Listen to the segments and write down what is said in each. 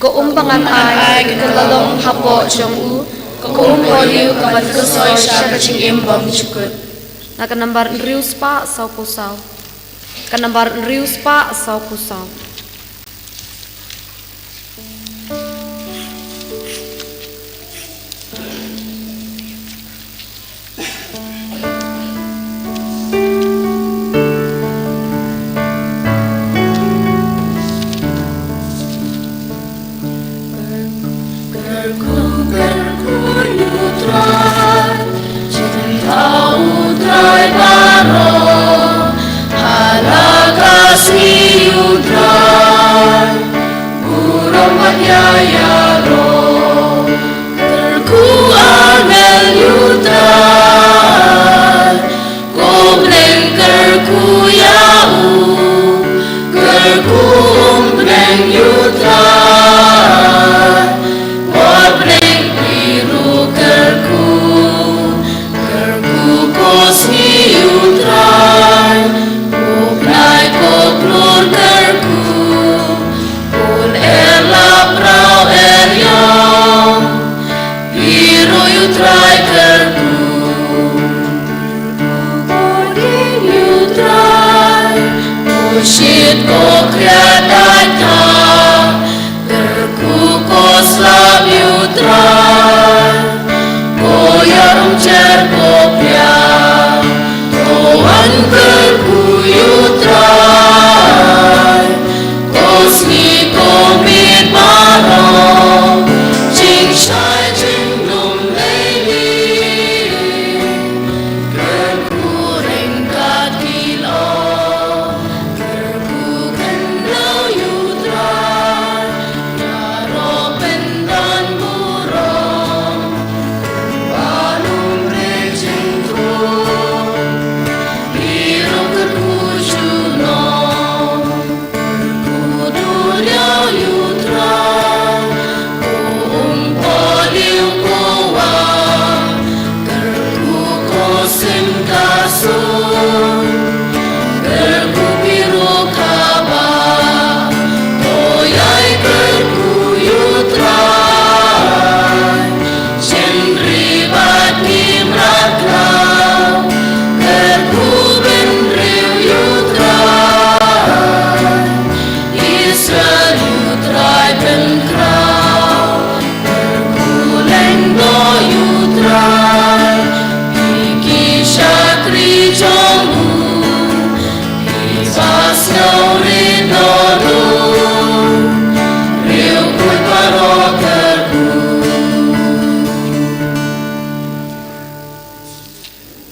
Kaumpangan ay kalalong hapo siyang u, kaumpoliw kaman kasoy siya kaching imbang chukut. Nakanambar rius pa saw pusaw. Kanambar rius pa saw pusaw.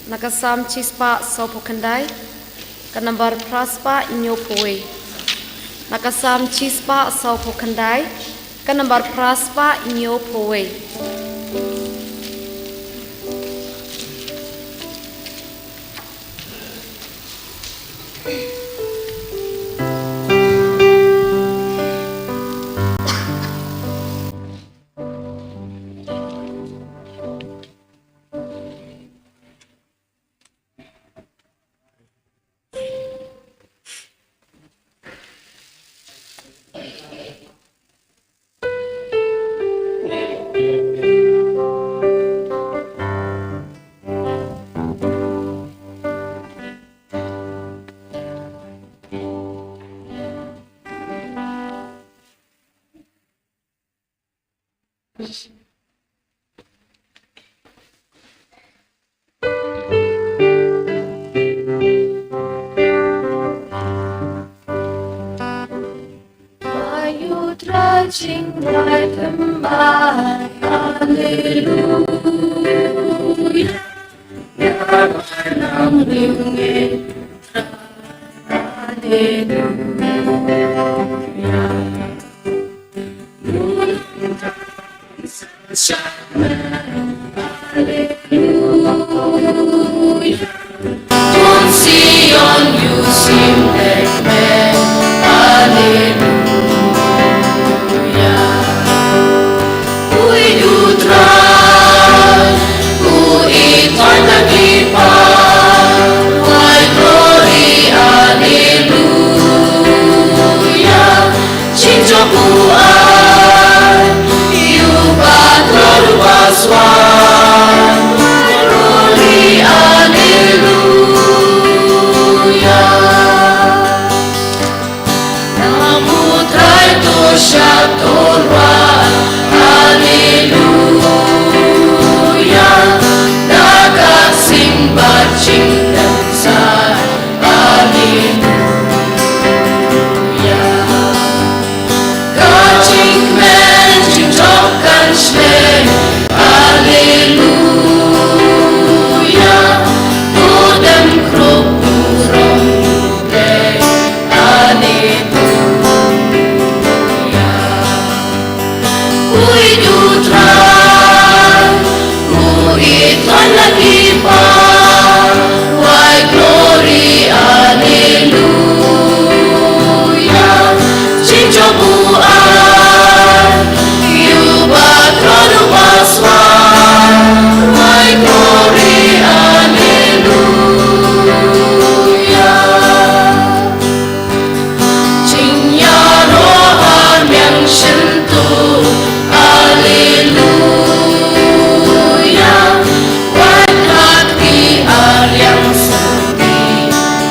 Nakasam chispa sopo kendai, kanambar praspa inyopoe. Nakasam chispa sopo kendai, kanambar praspa inyopoe. Trudging right and by, hallelujah. Yaman ang ringin, hallelujah. Mulang sa shaman, hallelujah. On Sion you seem like men, hallelujah. Hallelujah, Chinjo Bua. Torah. Haleluya, nakasing bacing dan sah. Haleluya, kacing men cincokan shleng. Haleluya, tudem krop urong dek. Haleluya, ui dutran, ui tuan lagi pa. Why glory, haleluya, cinco buan, yubat rodu paswan. Why glory, haleluya, cinya rohan yang sentuh. Haleluya, wan hati al yang suci.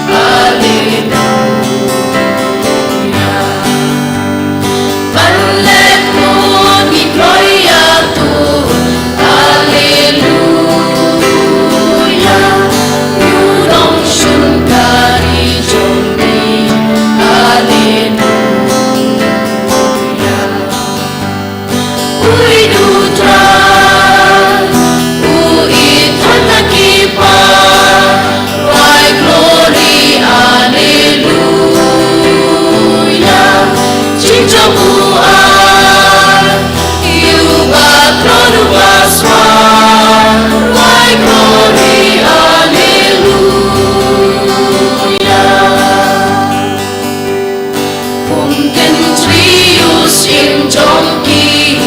Haleluya, banlek mun gikroya tu. Haleluya, yudong shun kari jombi. Haleluya, ui dutran, ui tuan lagi pa. Why glory, haleluya, cinco buan, yubat rodu paswan. Why glory, haleluya, mungkin trius in jongki.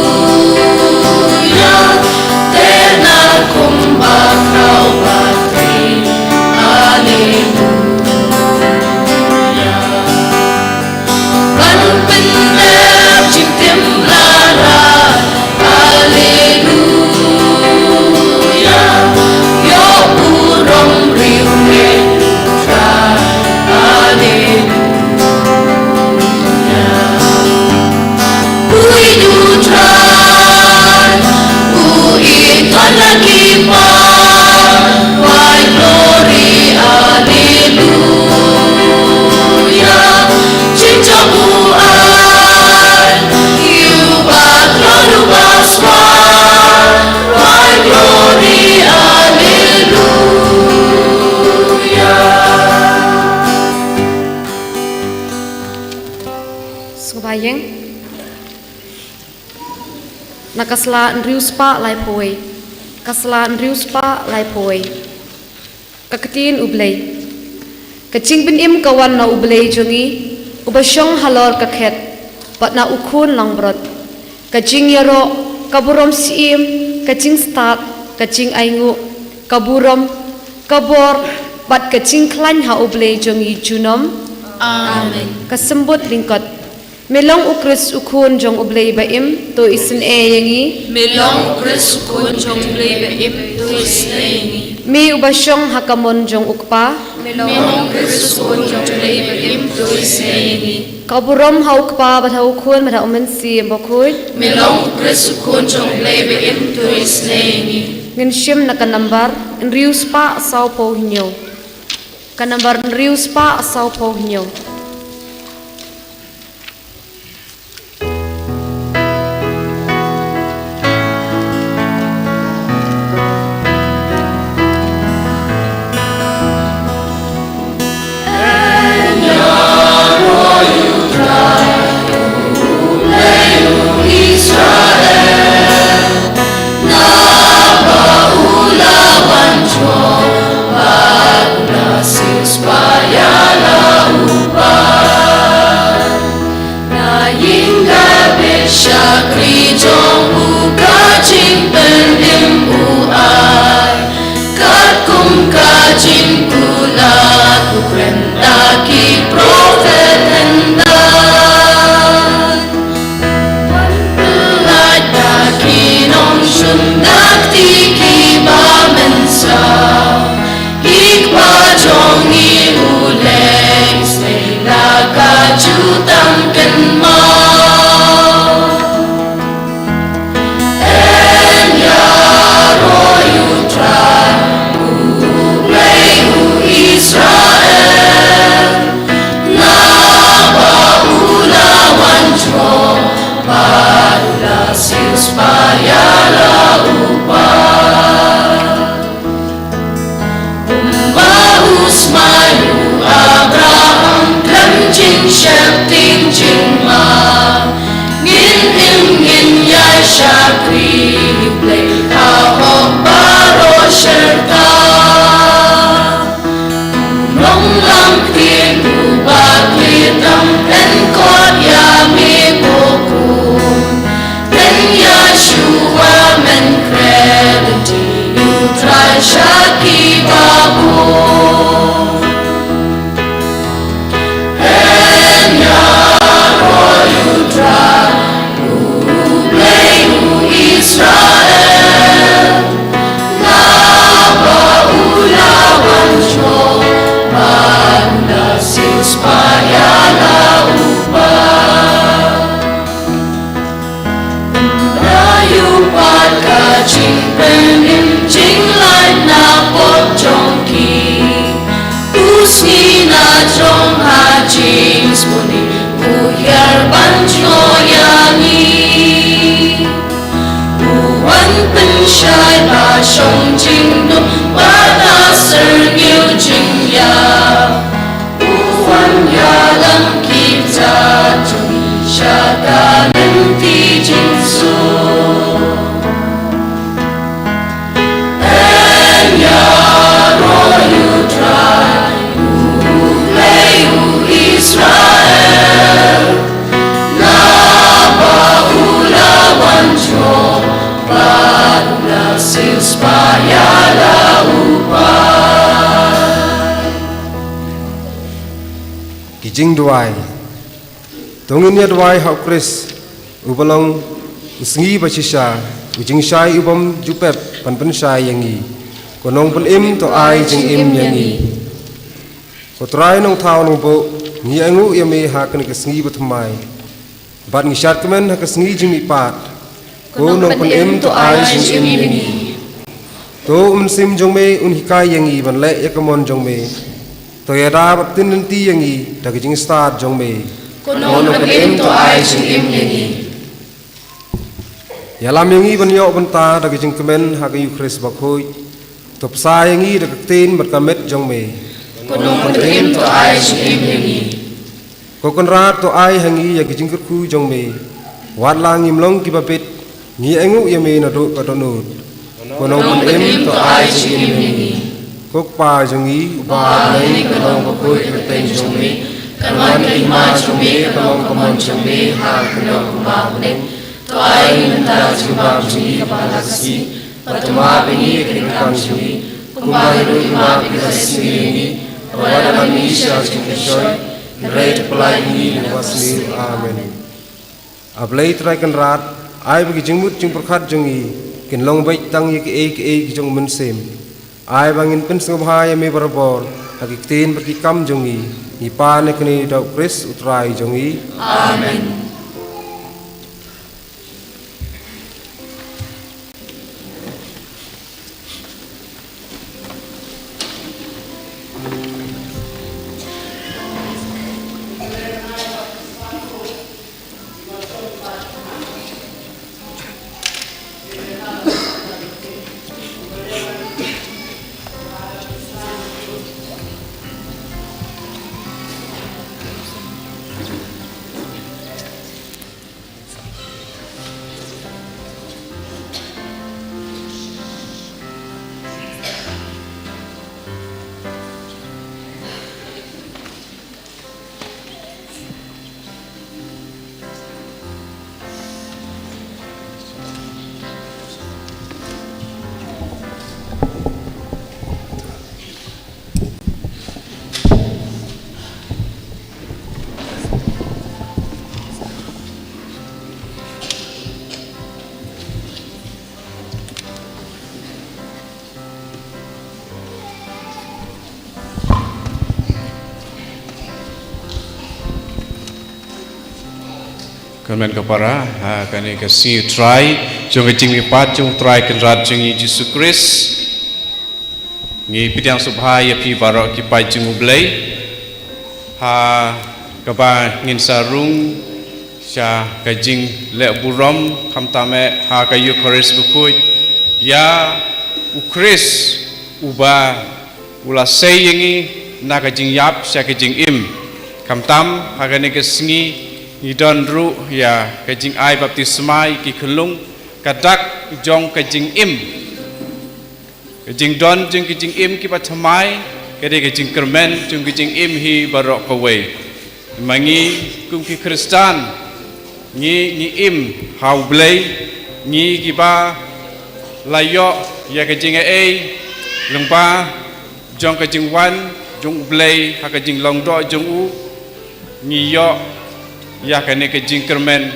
Haleluya, tenal kumbak rau patri. Haleluya, ban pendep cintim lara. Haleluya, yo burong riume putra. Haleluya, ui dutran, ui tuan lagi pa. Why glory, haleluya, cinco buan, yubat rodu paswan. Why glory, haleluya. Subayeng nakasla nrius pa lai poi, kasla nrius pa lai poi, kaketin ublay, kacing bin im kawan na ublay jungi, ubasyong halor kaket, pat na ukun lang brot, kacing yaro, kaburom siim, kacing start, kacing aingu, kaburom, kabor, pat kacing klan ha ublay jungi junom. Amen. Kasembut lingkot, melong ukris ukun jong ublay baim, to isin yangi, Melong ukris ukun jong blay beim tuis naingi. mi ubasyong hakamon jong ukpa, Melong ukris ukun jong blay beim tuis naingi. kaburom ha ukpa bat ha ukun bat ha umensi bokuy, Melong ukris ukun jong blay beim tuis naingi. ngin shim na kanambar, nrius pa asaw po hinyo, kanambar nrius pa asaw po hinyo. Jong ni uleng, say na kajutang shai ba shong jing du ba ta ser yêu jing ya u wan ya lam ki ta chung sha ta nen ti jing su and ya ro you try u play u Israel na ba ula wan jo Sis payala Kijing duai Tongin ya duai hau Chris Ubalong Usngi basisha Ujing syai ubam jupep Pan syai yangi Konong pen im to ai jing im yangi Kotrai nong tau nong bo Ngi angu yame hakan kesngi batumai Bat ngishat kemen hakasngi jing ipat Ko nong pen im to ai jing im yangi To sim jong me hikai yangi ban le yakamon jong me to yada batin nanti yangi dagi jing start jong me Kono pen to ai jing im yangi yalam yangi ban yo ban ta dagi jing kemen hagi Chris bakhoi to psa yangi dagi tin bat kamet jong me Kono pen to ai jing im yangi kokon rat to ai hangi yagi jing ku jong me wat lang im long ki bapit ngi engu yame na do katonut Kono pen im to ai jing im yangi Kok pa jongi ba nei kanong bakoi kateng jome kanwan kai ma jome kanong kamon jome ha kanong ba nei to ai nanda jiba jumi kapala kasi patuma bini kring jumi kumai ru ima bikasi ni awala mami sha jikishoy great polai ni wasni amen ablai traikan rat ai bagi jingmut jing perkhat jongi kin long bai tang ye ke jong men sem ai bangin pen sengobhaya me barabor hagi tin bagi kam jongi ni pa ne kni dau Chris utrai jongi amen Kemen kapara kani kasi try jong jing mi pat jong try kan rat jong Jesus Christ ngi pidang subha ya pi barok ki pai jong blai ha kaba ngin sarung sha ka jing le burom kham tame ha ka yu Chris bukut ya u Chris uba ula sayengi na ka jing yap sha ka jing im kham tam ha ka ne ka sngi Idon ru ya kajing ai baptismai ki khulung kadak jong kajing im kajing don jong kajing im ki pathamai kade kajing kermen jong kajing im hi barok kawe mangi kum ki Kristan ni im hau blai ni ki ba layo ya kajing ai lengpa jong kajing wan jong blai ha kajing long do jong u ni yo ya kane ke jingkermen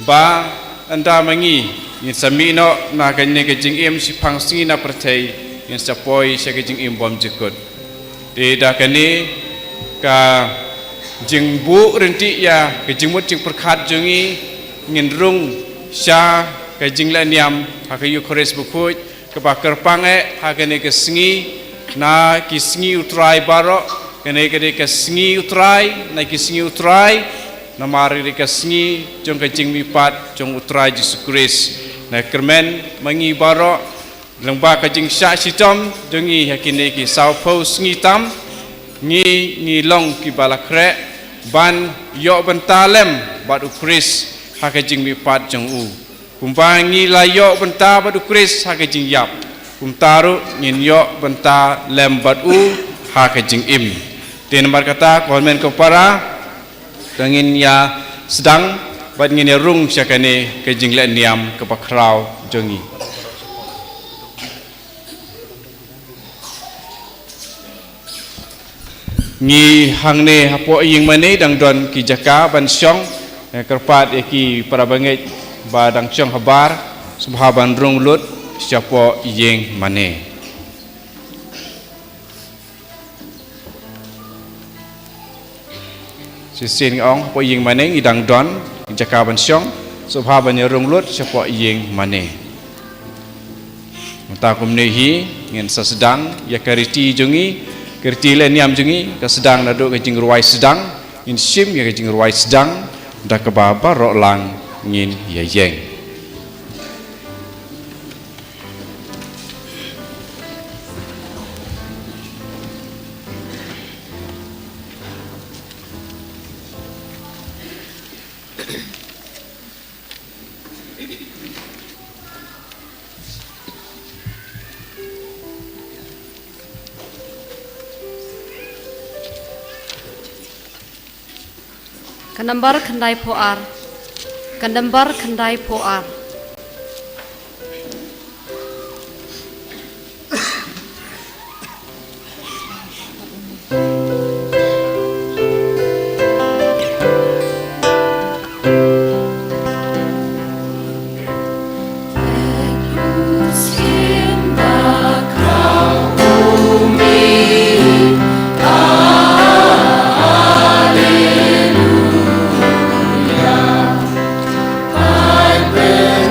ba anda mangi in samino na kane ke jing im si pangsi na pertai in sapoi se ke jing im bom jikut de da kane ka jing bu renti ya ke jing mut jing perkhat jungi ngin rung sha ke jing la niam ha ke yu Chris bukut ke ba kerpange ha kane ke sngi na ki sngi utrai baro kane ke sngi utrai na ki sngi utrai namari rika sngi jong kajing mi pat jong utrai Jesus Christ na kermen mangi barok lengba kajing syak sitom dengi yakini ki saupo sengitam ngi long ki balakrek ban yok bentalem batu kris hakajing mipat jeng u kumpangi la yok benta batu kris hakajing yap kumtaru ngin yok benta lem batu hakajing im ten nomor kata komen kepara dengin ya sedang bad ngin ya rung syakane kajing le niam kepakrau jengi ngi hangne hapo ying mane dang don ki jaka ban syong kerpat ki para banget ba dang syong habar subhaban rung lut siapo ying mane sisin ong po ying mane ngi dang don jaka ban syong subhaban rung lut siapo ying mane matakum nehi ngin sasedang ya kariti jungi kerti le niam jengi ka sedang naduk ke jing ruai sedang in sim ya ke jing ruai sedang dak ke baba ro lang ngin ya yeng Kanambar kendai poar. Kandambar kendai poar. Hallelujah.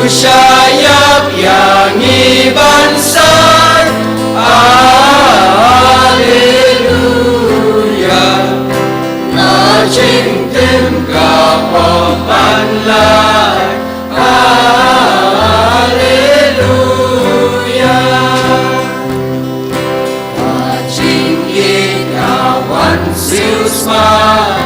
Sayap yang ibansai, Alleluia. Na chinh tim kapal panlai, Alleluia. Na chinh yết kawan siêu smart,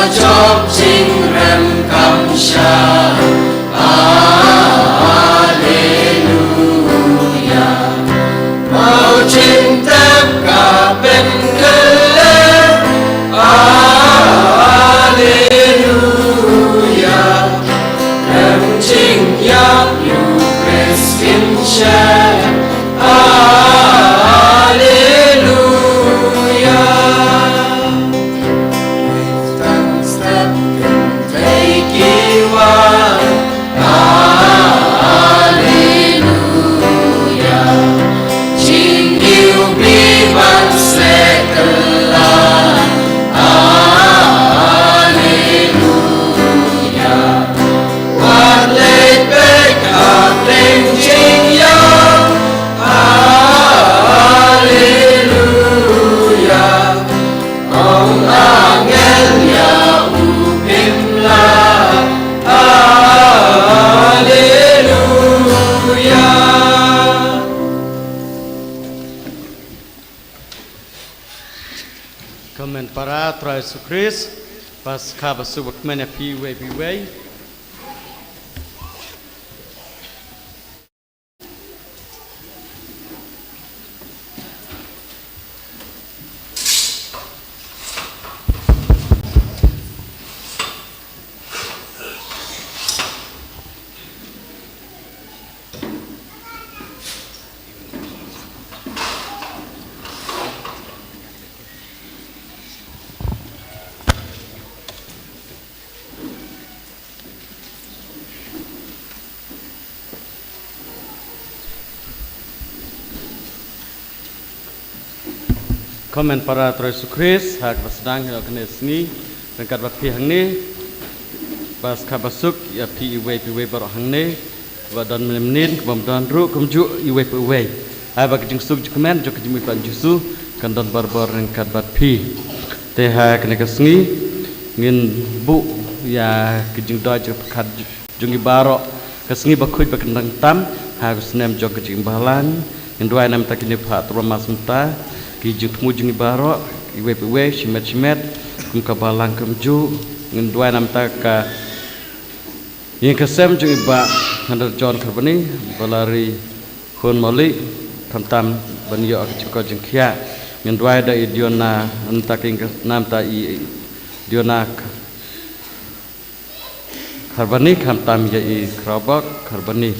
chop chinh rem kam sha, Alleluia. Mau chinh tép cả bên kele, Alleluia. Rem chinh yap yu Christin cha, Alleluia. Alleluia. Chinh yêu bi ban sẽ telah, Alleluia. Wat leit back up lên chinh yêu, Alleluia. Ông angel ya upim la, Alleluia. Komen para Tuhan Yesus Kristus pas kabar subak mana piwe. Komen para Tuhan Yesus Kristus hak bersedang hilang kena sini rengkat baki hang ni pas kabasuk ya piwe barok hang ni badan menit kemudian ru kemju iwe piwe hai bagi jeng suk komen jok jemi pan jusu kandon barbar rengkat bat pi teh kena kesni ngin bu ya kejeng doi jok kat jungi barok kesni bakuj bakendang tam harus nem jok kejeng balan ngin dua nam takini pak turun masumta kijung temu jungi barok iwe shimet kum kabalang kemju ngin dua nam taka yang kesem jungi ba handar John karbani balari hun moli tam banyo akchuko jengkia ngin dua da idiona antaking nam ta i diona karbani tam ya i krabak karbani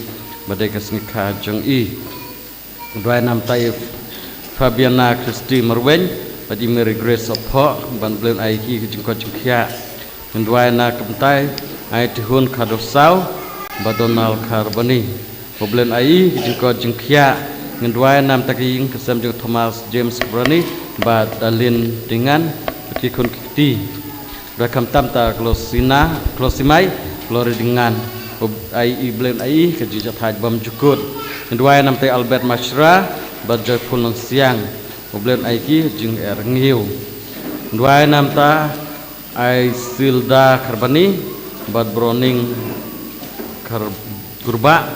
badai kasni ka jung i dua nam ta Fabiana Christi Merwen, Padi Mary Grace Opho, Ban Blen Aiki Jengko Jengkia, Mendwai na Kemtai, Aitihun Kadosau, Badonal Karbani, Blen Ai Jengko Jengkia, Mendwai nam Taking Kesem Jeng Thomas James Brani, Bad Dalin Dengan, Pati Kun Kiti, Rakam Tamta Klosimai, Glory Dengan, Ai Blen Ai Kejijat Haj Bam Jukut, Mendwai nam Tay Albert Mashra, Bajai pulang siang, oblen aiki jeng ngiu. Dua nam ta ai silda karbani, bad broning kurba.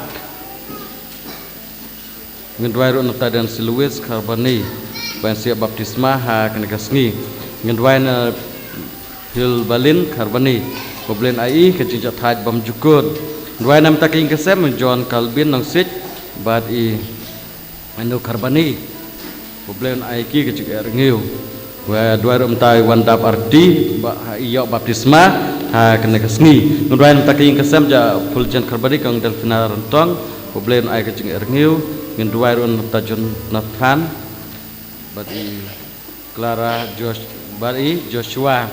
Ngedua ru nam ta dan siluis karbani, ban siap baptisma ha kena kasni. Ngedua na hil balin karbani, oblen ai kejijat haj bam jukut. Dua nam ta king kesem John Calvin nang sit, bad i anu karbani problem aiki kecik ngiu wa dua rum tai wandap arti ba iyo baptisma ha kena kesni nudain taking kesem ja fuljan karbani kang delfina rentong problem ai kecik ngiu ngin dua rum tajun nathan bati Clara Joshua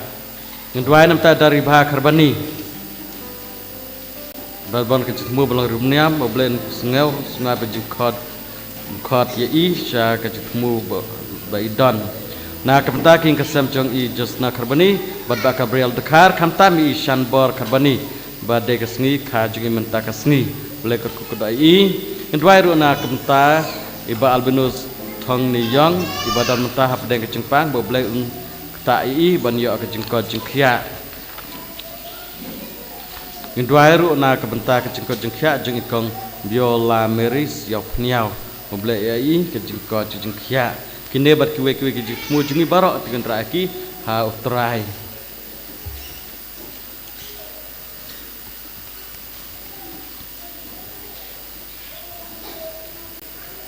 Ngdwai namta dari Bah Karbani Balbon ke semua belang rumniam Boblen sengau Sungai bejing Khot Yai Syah ke semua Baidon Na kepentak king kesem jong I Josna Karbani Badba Gabriel Dekar Kamtam I Shanbor Karbani Badai kesni Kajungi menta kesni Boleh kekudai Ngdwai runa kepentak Iba Albinus Thong Ni Yong ibadah mentah hapdeng kecengpang boleh tak I ban yo kecengkot jengkia Ngdwai ru na kebentar kecengkot jengkia jeng ikong biola meris yo pniau boleh I kecengkot jengkia kini bat kiwe kejengmu jengi barok dengan raiki ha utrai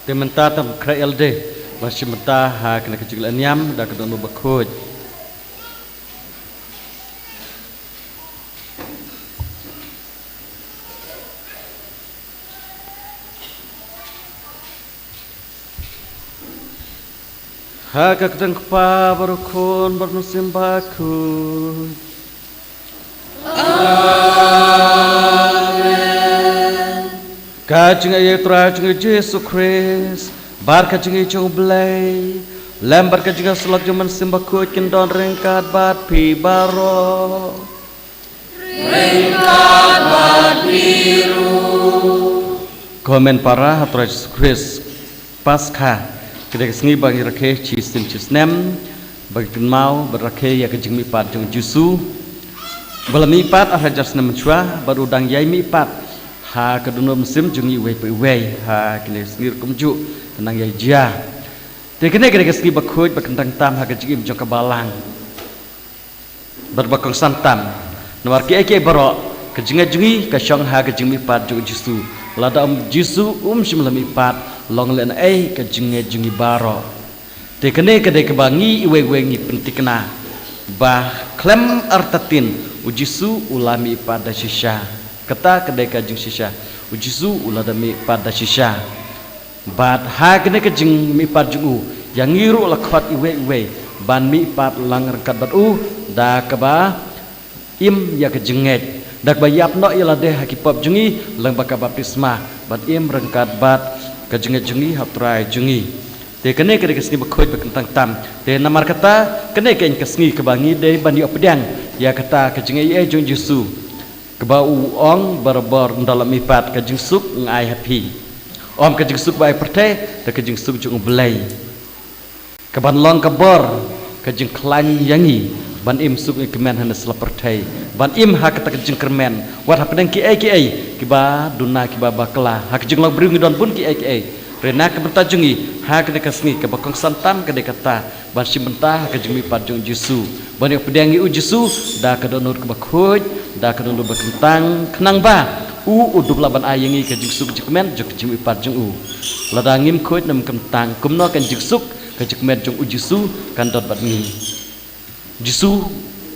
Tementa tam kreel de masih mentah ha kena kecil anyam dah kena bakoj ha kakdang pa barukon bernusim bakoj Kajing ayat rajing Yesus Kristus, bar kajing jong belai, lembar kajing selak jaman simbakut kendon ringkat bat pi baro, ringkat bat biru. Komen para hatra Yesus Kristus, pasca kedek sengi bagi rakeh cisnem, bagi mau berakeh ya kajing mipat jong Yesus, balam mipat arajas nem cua baru dang yai mipat. Ha kedua musim jungi wei ha kini sendiri kumju tenang ya jia. Tekene kene keski bakhuj bakentang tam ha kejim jong kabalang. Berbakong santam. Nawar ki eke barok kejinga jungi ka syong ha kejimi pat jong jisu. Lada jisu shimlam ipat long len kejinga jungi barok. Tekene kene kebangi iwe ngi pentikna. Bah klem artatin ujisu ulami pada shisha. Kata kedai kajing shisha ujisu uladami pada shisha bat ha kene kajing mi pat jungu yang ngiru lakwat iwe ban mi pat lang rangkat bat da kaba im ya kajinget dak bayap no ila deh hakipap jungi lang baka baptisma bat im rangkat bat kajinget jungi haprai jungi te kene kene kesni bakhoj bakentang tam te namar kata kene ken kesni kebangi de ban yo pedang ya kata kajinget jung jisu Kebau ong barbar dalam ipat kajing suk ngai happy. Om kajing suk bai perteh dan kajing suk jung belai. Keban long kebor kajing klan yangi ban im suk kemen hana sela perteh. Ban im ha kata kajing kermen. Wat hapedeng ki ai kiba duna kiba bakla. Ha kajing long brungi don pun ki ai. Rena keberta jungi ha kene kasni ke bakong santam kede kata ban simentah kajing ipat jung jisu. Ban yo pedangi u jisu da kadonur ke bakhoj da kadonur bakentang kenang ba uduk laban ayengi ke jiksuk jikmen jok jim ipat jung u ladangim khoj nam kentang kumno kan jiksuk ke jikmen jung u jisu kan dot bat ni jisu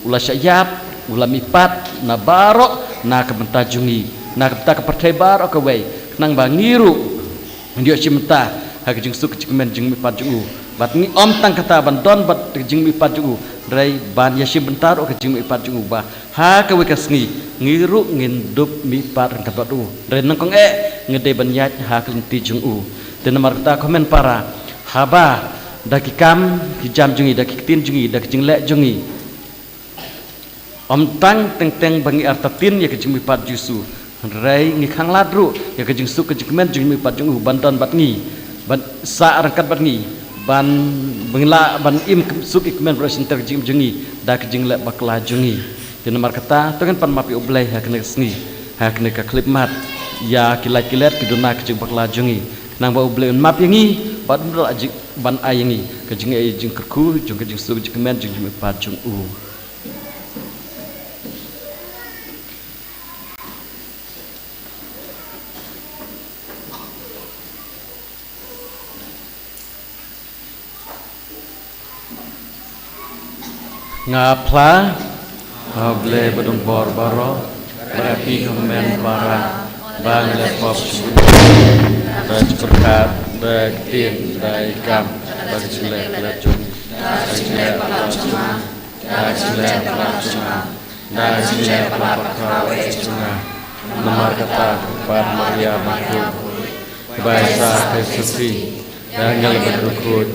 ula syayap ula mipat na barok na kebenta jungi na kebenta kepertai barok ke wei kenang ba ngiru ndio cimta ha ke jiksuk jikmen jung ipat jung u bat ni om tang kata ban don bat jing ipat jung u Rai ban yashi bentar ke jing ipat jung ba ha ke wekasni ngiru ngindup mi pat rangkat batu rai nangkong ngede ban yat ha kelenti jung dan nomor kita komen para haba daki kam hijam jungi daki tin jungi daki jing lek jungi om tang teng bangi artatin ya ke jing ipat jusu rai ngikang ladru ya ke jing su ke jing men jing ipat jung ban don bat ngi ban sa rangkat bat ngi ban bengla ban im suk ikmen bersin terjim jungi dak jing lek bakla jungi di nomor kata tengen pan mapi oblai ha kena sni ha kena ka klip mat ya kilat kiduna ke jing bakla jungi nang ba oblai map yangi ban dal ajik ban ayangi ke jing ai jing kerku jung ke jing suk jing men jing pat jung ngapla able bedung bor baro berapi kemen para bang lepop dan berkat dan tin dan ikam bagi jelek lejung Dajile pala chunga, dajile pala chunga, dajile pala pakau chunga. Nomor kata kepada Maria Magdalena, Baisa Kristusi, Daniel berukut,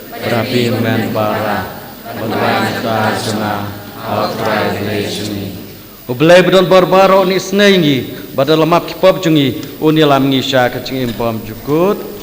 berapi men bara, berwanta chunga, outrai lejuni. Ublay bedon barbaro ni snengi, badal lamap kipop jungi, unilam ngisha kacing impom jukut.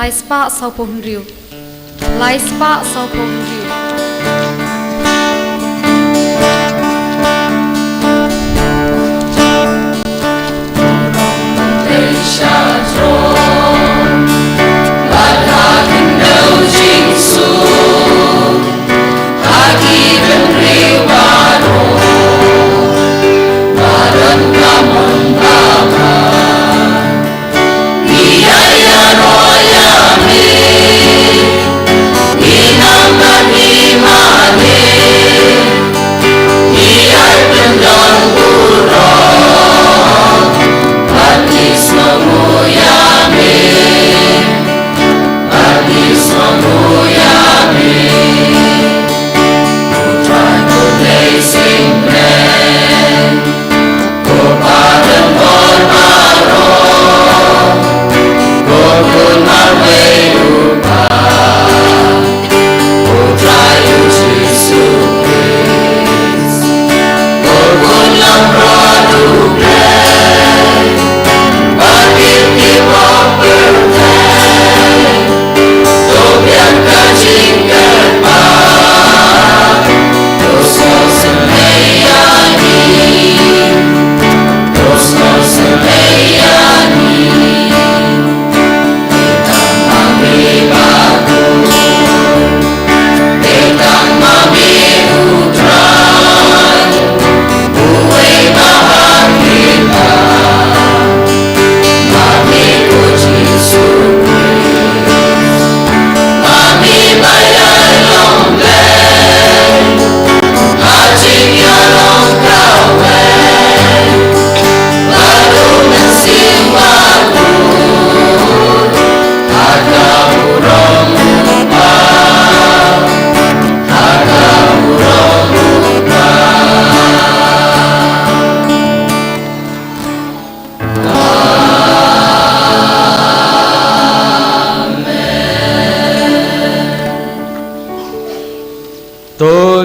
Laispa sau pohon riu, laispa sau pohon riu. Batismo muya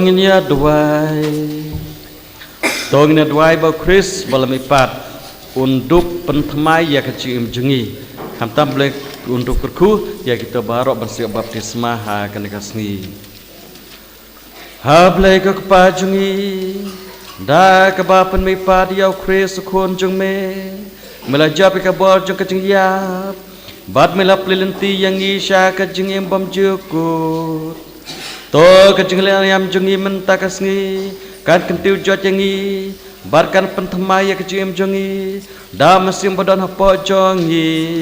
Tonginya duai bau Chris balam ipat untuk pentemai ya kecil jengi. Hamtam boleh untuk kerku ya kita barok bersiap baptisma ha kena kasni. Ha boleh ke kepajungi da kebapan mipat ya Chris kon jung me melajap ke bor jung kecing yap bat melap lelenti yang isya kecing yang bam jukut. To kecing yang jengi mentakasni kan kentiu jot yangi barkan pentemai ya kecing jengi da mesim badan hapo jongi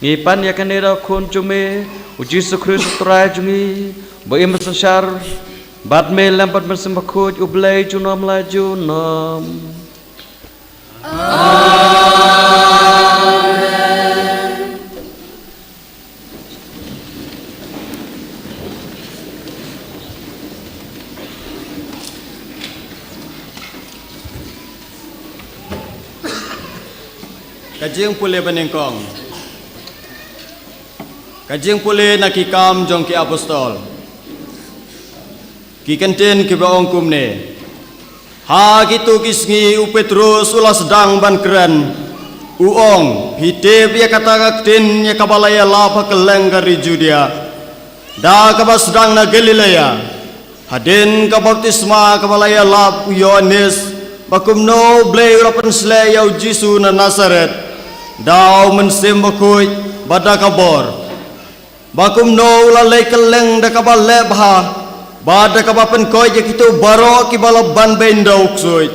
ngipan ya kanera kun jume uji sukris trai jungi bo im sensar bat me lampat mesim bakut ublai junom laju nom. Kajing pule benengkong, kajing pule nakikam jong ki apostol, ki kenten ki baong kumne, ha gitu kisngi u Petrus ulas sedang ban keren, uong hitep ya kata kaktin ya kabalaya lapa keleng kari Judea, da kabas sedang na Galilea, hadin kabaptisma kabalaya lap Yohanes, bakumno blay urapan slay yau Jisu na Nazaret. Daw mensim bakui bada kabor bakum no lalai keleng da kabal lebha bada kabapen koi je kitu baro ki bala ban bendau ksoi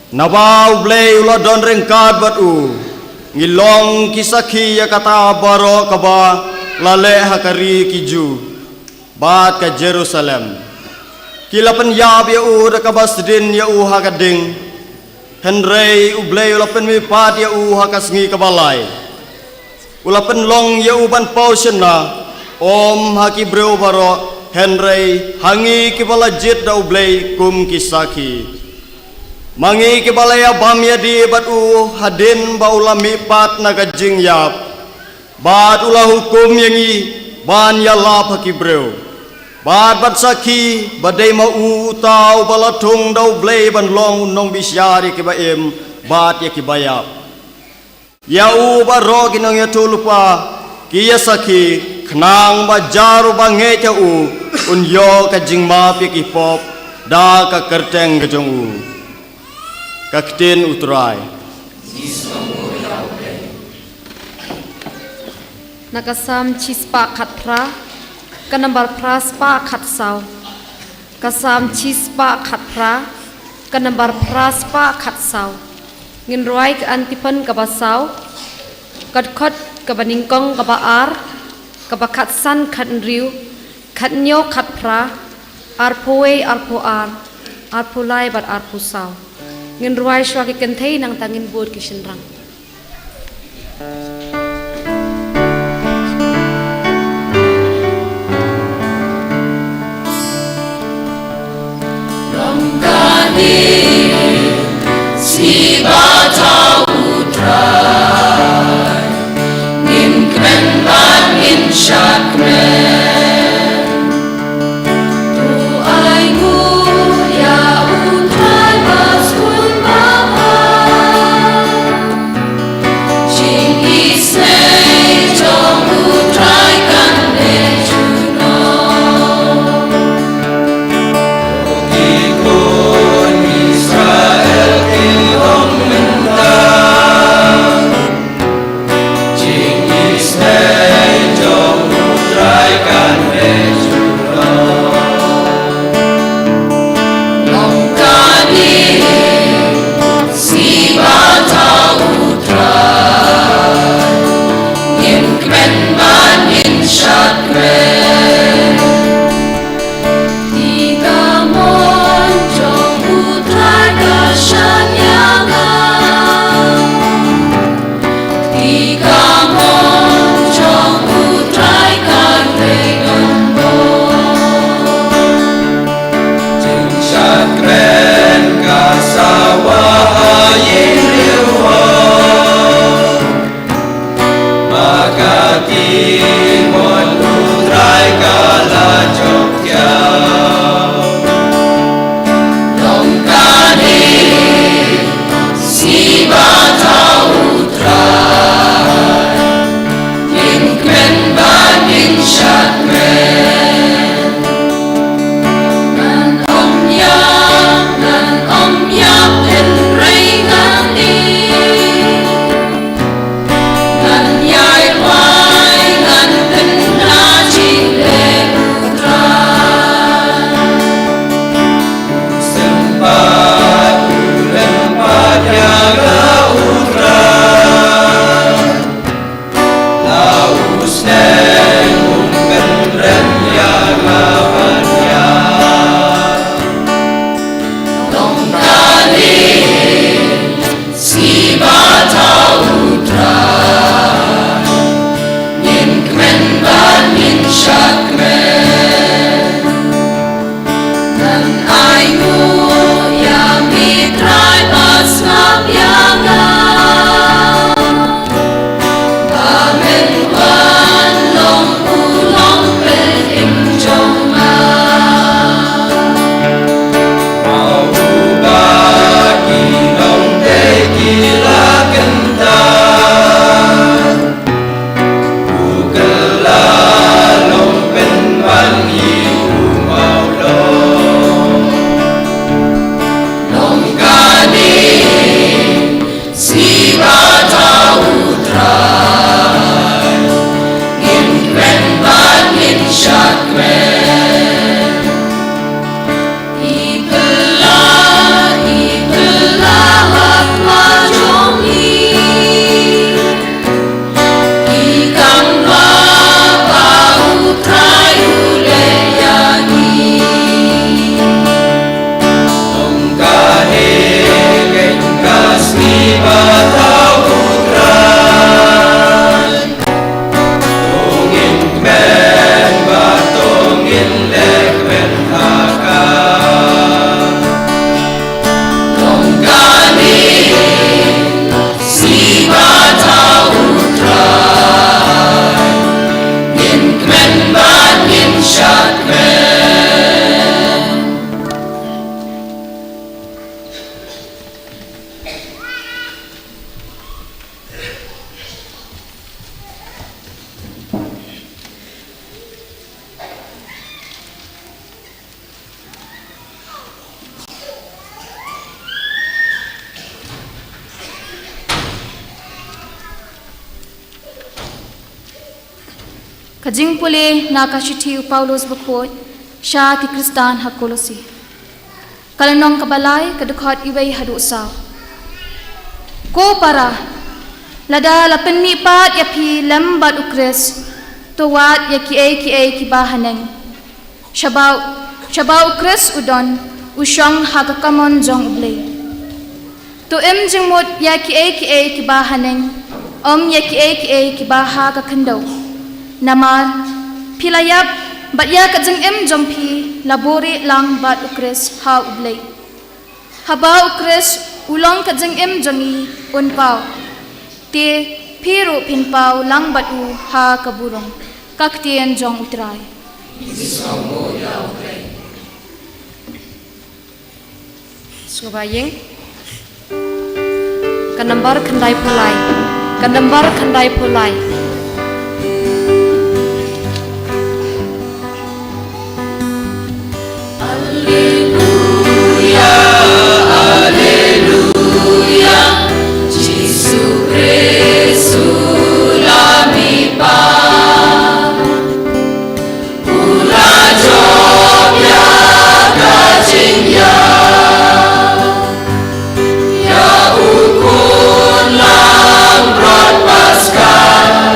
nabau blay ula don rengkat batu ngilong kisaki ya kata baro kaba lalai hakari kiju bad ka Jerusalem kilapen yab ya u da kabasdin ya u hakading Henry ublay ulapen mipat ya u hakasngi kabalai ulapen long ya u ban paushna om haki breu baro Henry hangi kibala jit da ublay kum kisaki mangi kibala ya bam ya di bat u hadin ba ula mipat naga jing yap bat ula hukum yangi ban ya lap haki breu bat saki badai mau tau balatung dau blay ban long nong bisyari ki baem bat ya ki bayap ya u baro ginong ya tulupa ki ya saki khnang ba jaru bange cha u un yo ka jingma pi ki pop da ka kerteng gejong u ka ktin utrai Nakasam chispa khatra kanambar praspa khatsau kasam chispa khatra kanambar praspa khatsau ngin roi ke antipan kabasau kadkhot kabaningkong kabaar kabakhatsan khatnriu khatnyo khatpra arpoe arpoar arpulai bat arpusau ngin roi shwa ke kenthei nang tangin bur kishinrang Si batau utrai Nin kmen ban in shakmen Tu ai ngu ya utrai bas kun bapa Jing isnei jong utrai kan ne juno Mon utrai kala jokya Kajing pule nakashithi Paulos bakot siya ki Kristan hakolosi. Kalanong kabalay kadukhat iway hadu usaw. Ko para lada lapen mi pat yapi lembat ukres tuwat yaki ki bahaneng. Shabaw ukres udon usyang hakakamon jong ublay. To em jengmot yaki ki bahaneng yaki ki baha kakendaw. Namar pilayap batya kajeng em jompi labore lang bat ukres ha ublay. Haba ukres ulang kajeng em jongi unpau. Te piru pinpau lang bat u ha kaburong. Kaktien jong utray. Subaying kanambar kandai pulai Pascal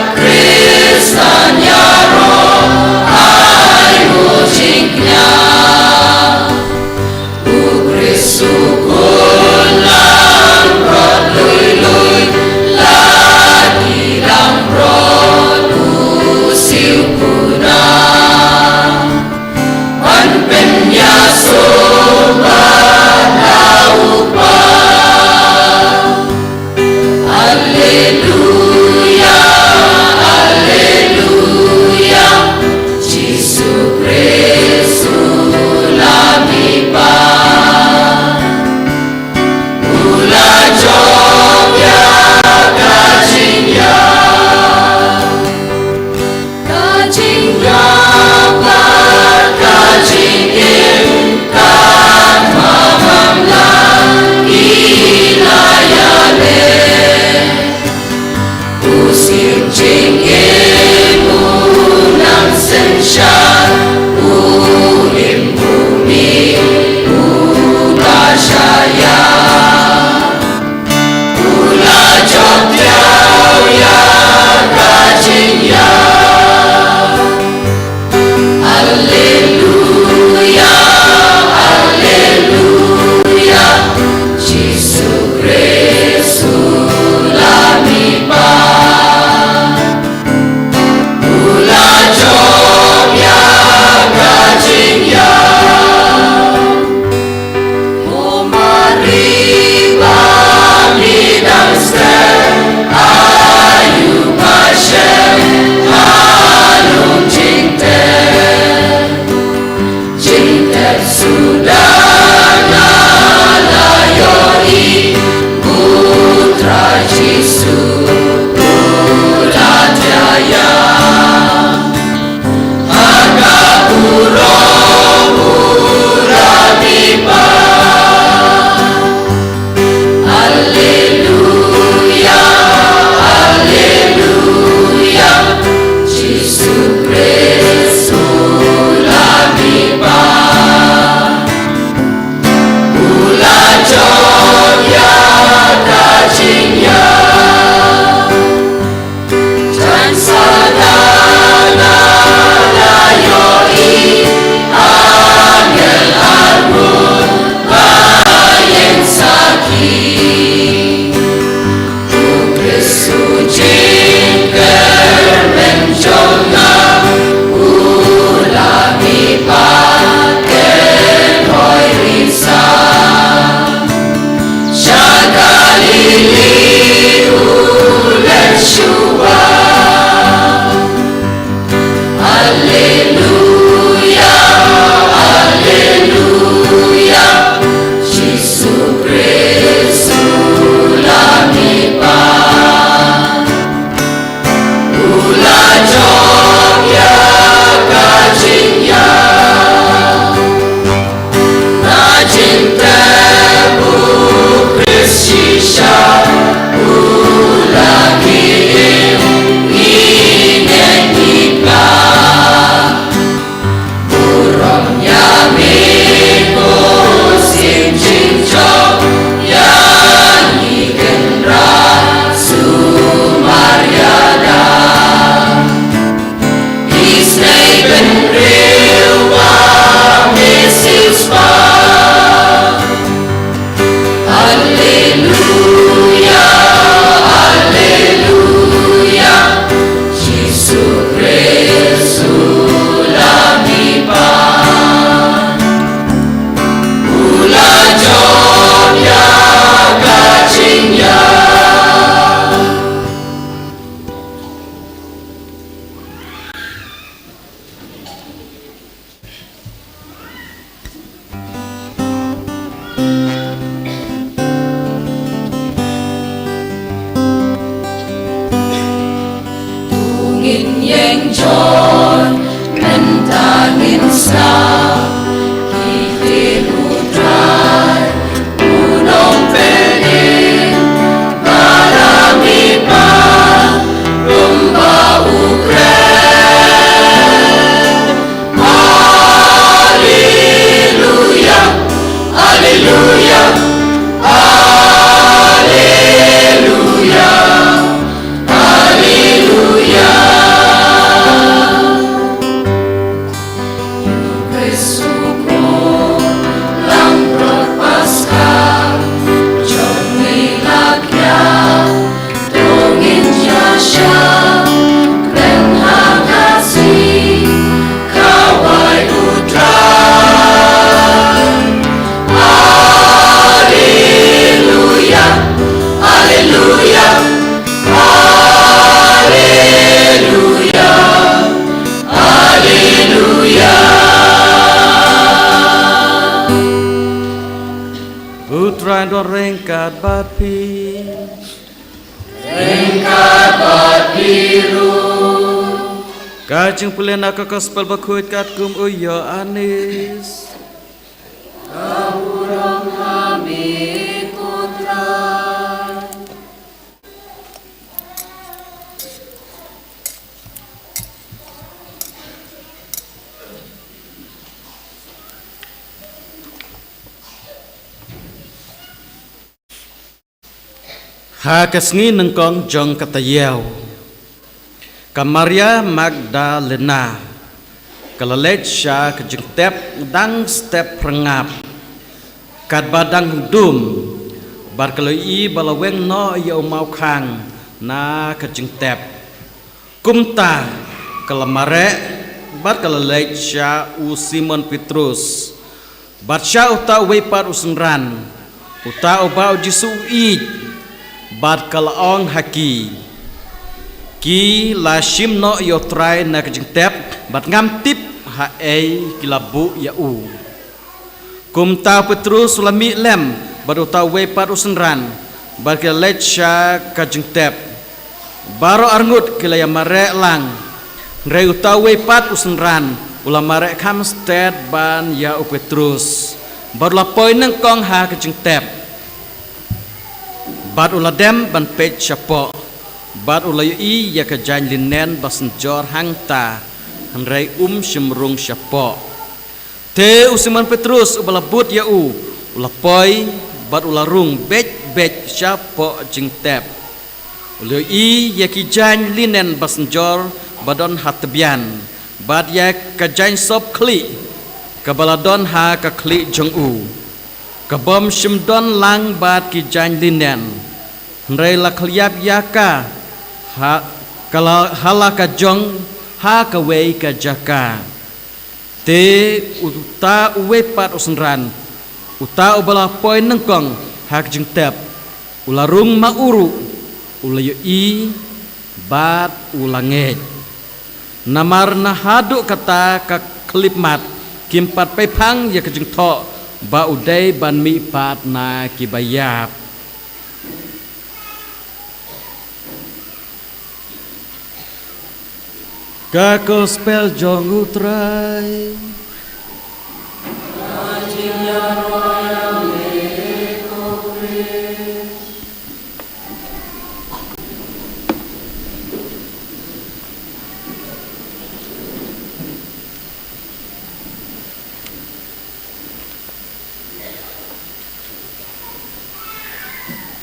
Putra do rengkat bat pi Kajeng pulena ka gospel bakhuit kat kum uyo anis Ha kasngi nengkong jong katayaw Kamaria Magdalena Kalalet siya kajeng tep dang step rengap Kat badang dum Bar kaloi balaweng no yaw mau kang Na kajeng tep Kumta kalamare Bar kalalet siya u Simon Petrus Bar siya uta wepat usengran Uta ubau jisu ij Bad kalaong haki Ki la shim no yo try na kajeng tep Bad ngam tip ha ei kilabu ya u Kum ta Petrus sulami lem Bad uta wepat usenran Bad kilalet sya kajeng tep Baro arngut kilaya mare lang Ngre uta wepat usenran Ula mare kam sted ban ya u Petrus Bad lapoy neng kong ha kajeng tep Bad uladem ban pej syapo Bad ulayui ya kajan linen basen jor hangta Hanrei shimrung syapo Te Simon Petrus ubalabut ya u Ulapoy bad ularung bej syapo jing tep Ulayui ya kajan linen basen jor badon hatabian Bad ya kajan sop kli Kabaladon ha kakli jong u Kabom shimdon lang bad kajan linen Nrei la kliap yaka ha kala halaka jong ha kawei ka jaka te uta uwepat usenran uta ubala poin nengkong ha kajeng tep ularung mauru ulayo i bat ulanget namar nahaduk kata ka klipmat kimpat pepang ya kajeng tho ba udai ban mi pat na kibayap Ka gospel jong utrai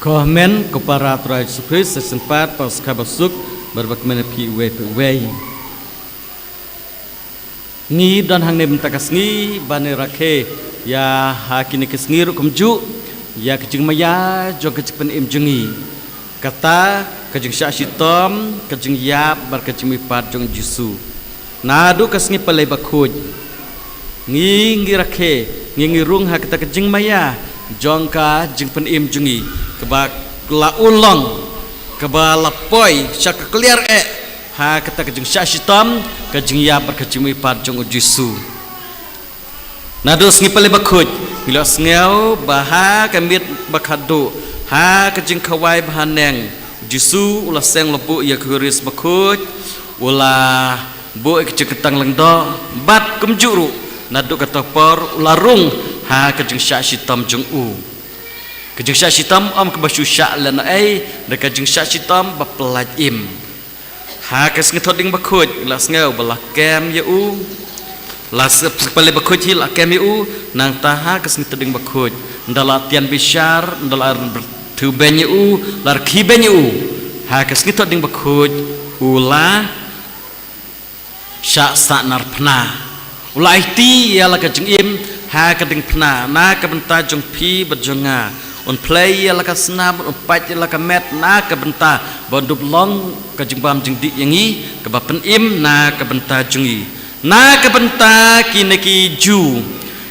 Komen kepada Tuhan Yesus Kristus sempat pas kabasuk berbakmena pi we Ngi dan hang nem takas ngi bane rakhe ya hakini kesngi ru kumju ya kejing maya jo kejing pen im jengi kata kejing syasitom kejing yap bar kejing mipat jong jisu nadu kesngi pelai bakhuj ngi rakhe ngi rung ha kata kejing maya jong ka jing pen im jengi keba la ulong keba lapoi syak clear ha kata kejing syasitom kejing ya berkejing mipat jong jisu nadu sngi pale bakhuj milo sngiau baha kamit bakhadu ha kejing khawai bahaneng jisu ulah seng lebu ya kuris bakhuj ula bu keceketang lengdo bat kumjuru nadu katopor ularung ha kejeng syak sitam jeng u kejeng syak sitam om kebasu syak lana ai de kejeng syak sitam bapelaj im ha kes ngetoding bakut las ngau belah kem ya u las pale bakut hil kem ya u nang taha kes ngetoding bakut ndala tian bisyar ndala tu ben ya u lar ki ben ya u ha kes ngetoding bakut ula syak sanar pna ula iti ya la kejeng im ha keding pna na kabenta jong pi berjonga on play ya la kasnab on pat ya la kamet na kabenta bondup long kejeng bam jeng di yangi kebapen im na kabenta jongi na kabenta kineki ju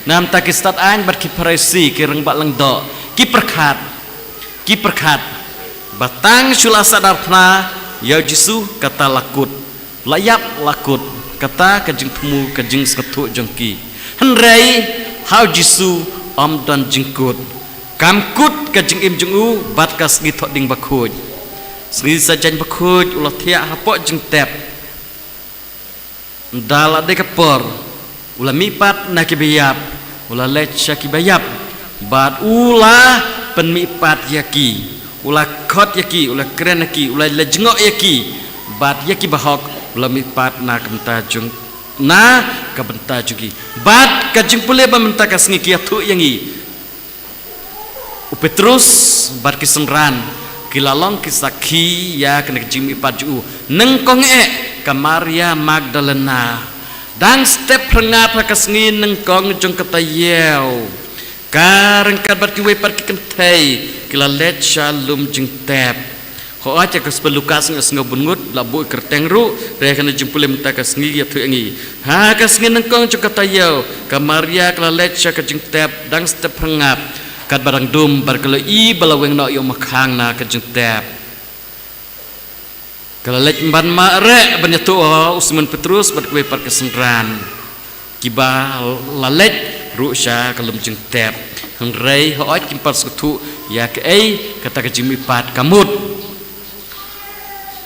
nam ta ki stat an bat ki paresi ki reng bat leng do ki perkhat batang sula sadar pna ya jisu kata lakut layap lakut kata kejeng temu kejeng seketuk jengki henrei hau jisu om dan jengkut kamkut kejeng im jengu bat kas gitok ding bakut sri sajan bakut ulah tiak hapok jeng tep ndala de kapor ulah mipat na kibayap ulah lech kibayap bat ulah penmipat yaki ulah khot yaki ulah keren yaki ulah lejengok yaki bat yaki bahok ulah mipat na kabenta jung na kabenta jugi bat kajeng pule bamenta kasngi kiatu yangi Petrus bat kisenran kilalong kisaki ya kena kejing mipat ju nengkong ka Maria Magdalena dang step rengap kasngi nengkong jong katayeu kareng kabat kiwe pat kentei kilalet shalom jeng tep ho aja kas pelukas ngas ngobungut labu kerteng ru re kana jempule menta kas ngi ya tu ngi ha kas ngi nengkong jong katayeu ka Maria kilalet sha ka jeng tep dang step rengap kat barang dum barkala i balaweng no yo makhang na ka jeng tep kilalet ban ma re banyatu Usman Petrus bat kiwe pat kesenran kiba lalet rusha kalum jeng tep hengrei hoat kimpat sutu ya ke kata kejimi pat kamut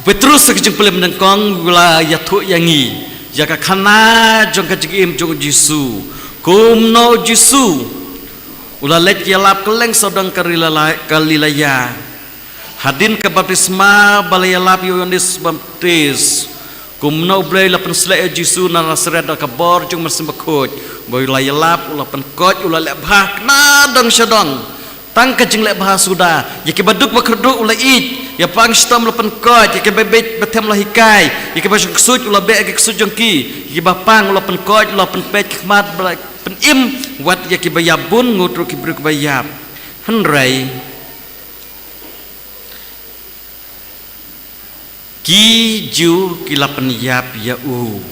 Petrus kejeng pelem nengkong wala ya tu yangi ya ka khana jong kejim jong Jisu kumno Jisu ula let ya lap keleng sodang kalilaya hadin ke baptisma balaya lap Yohanes baptis kumno blay lapan selai Jisu na nasret ka bor jong mersembekut boy la yalap ula penkot ula lek bah na dong syadong tang kejeng lek bah sudah ya ke baduk bakerduk ula it ya pang stam la penkot ya ke bebet betem la hikai ya ke basuk sut ula be ke sujongki ya bapang ula penkot ula penpet khmat penim wat ya ke bayabun ngutru ki bruk bayab henrei ki ju kilapan yap ya u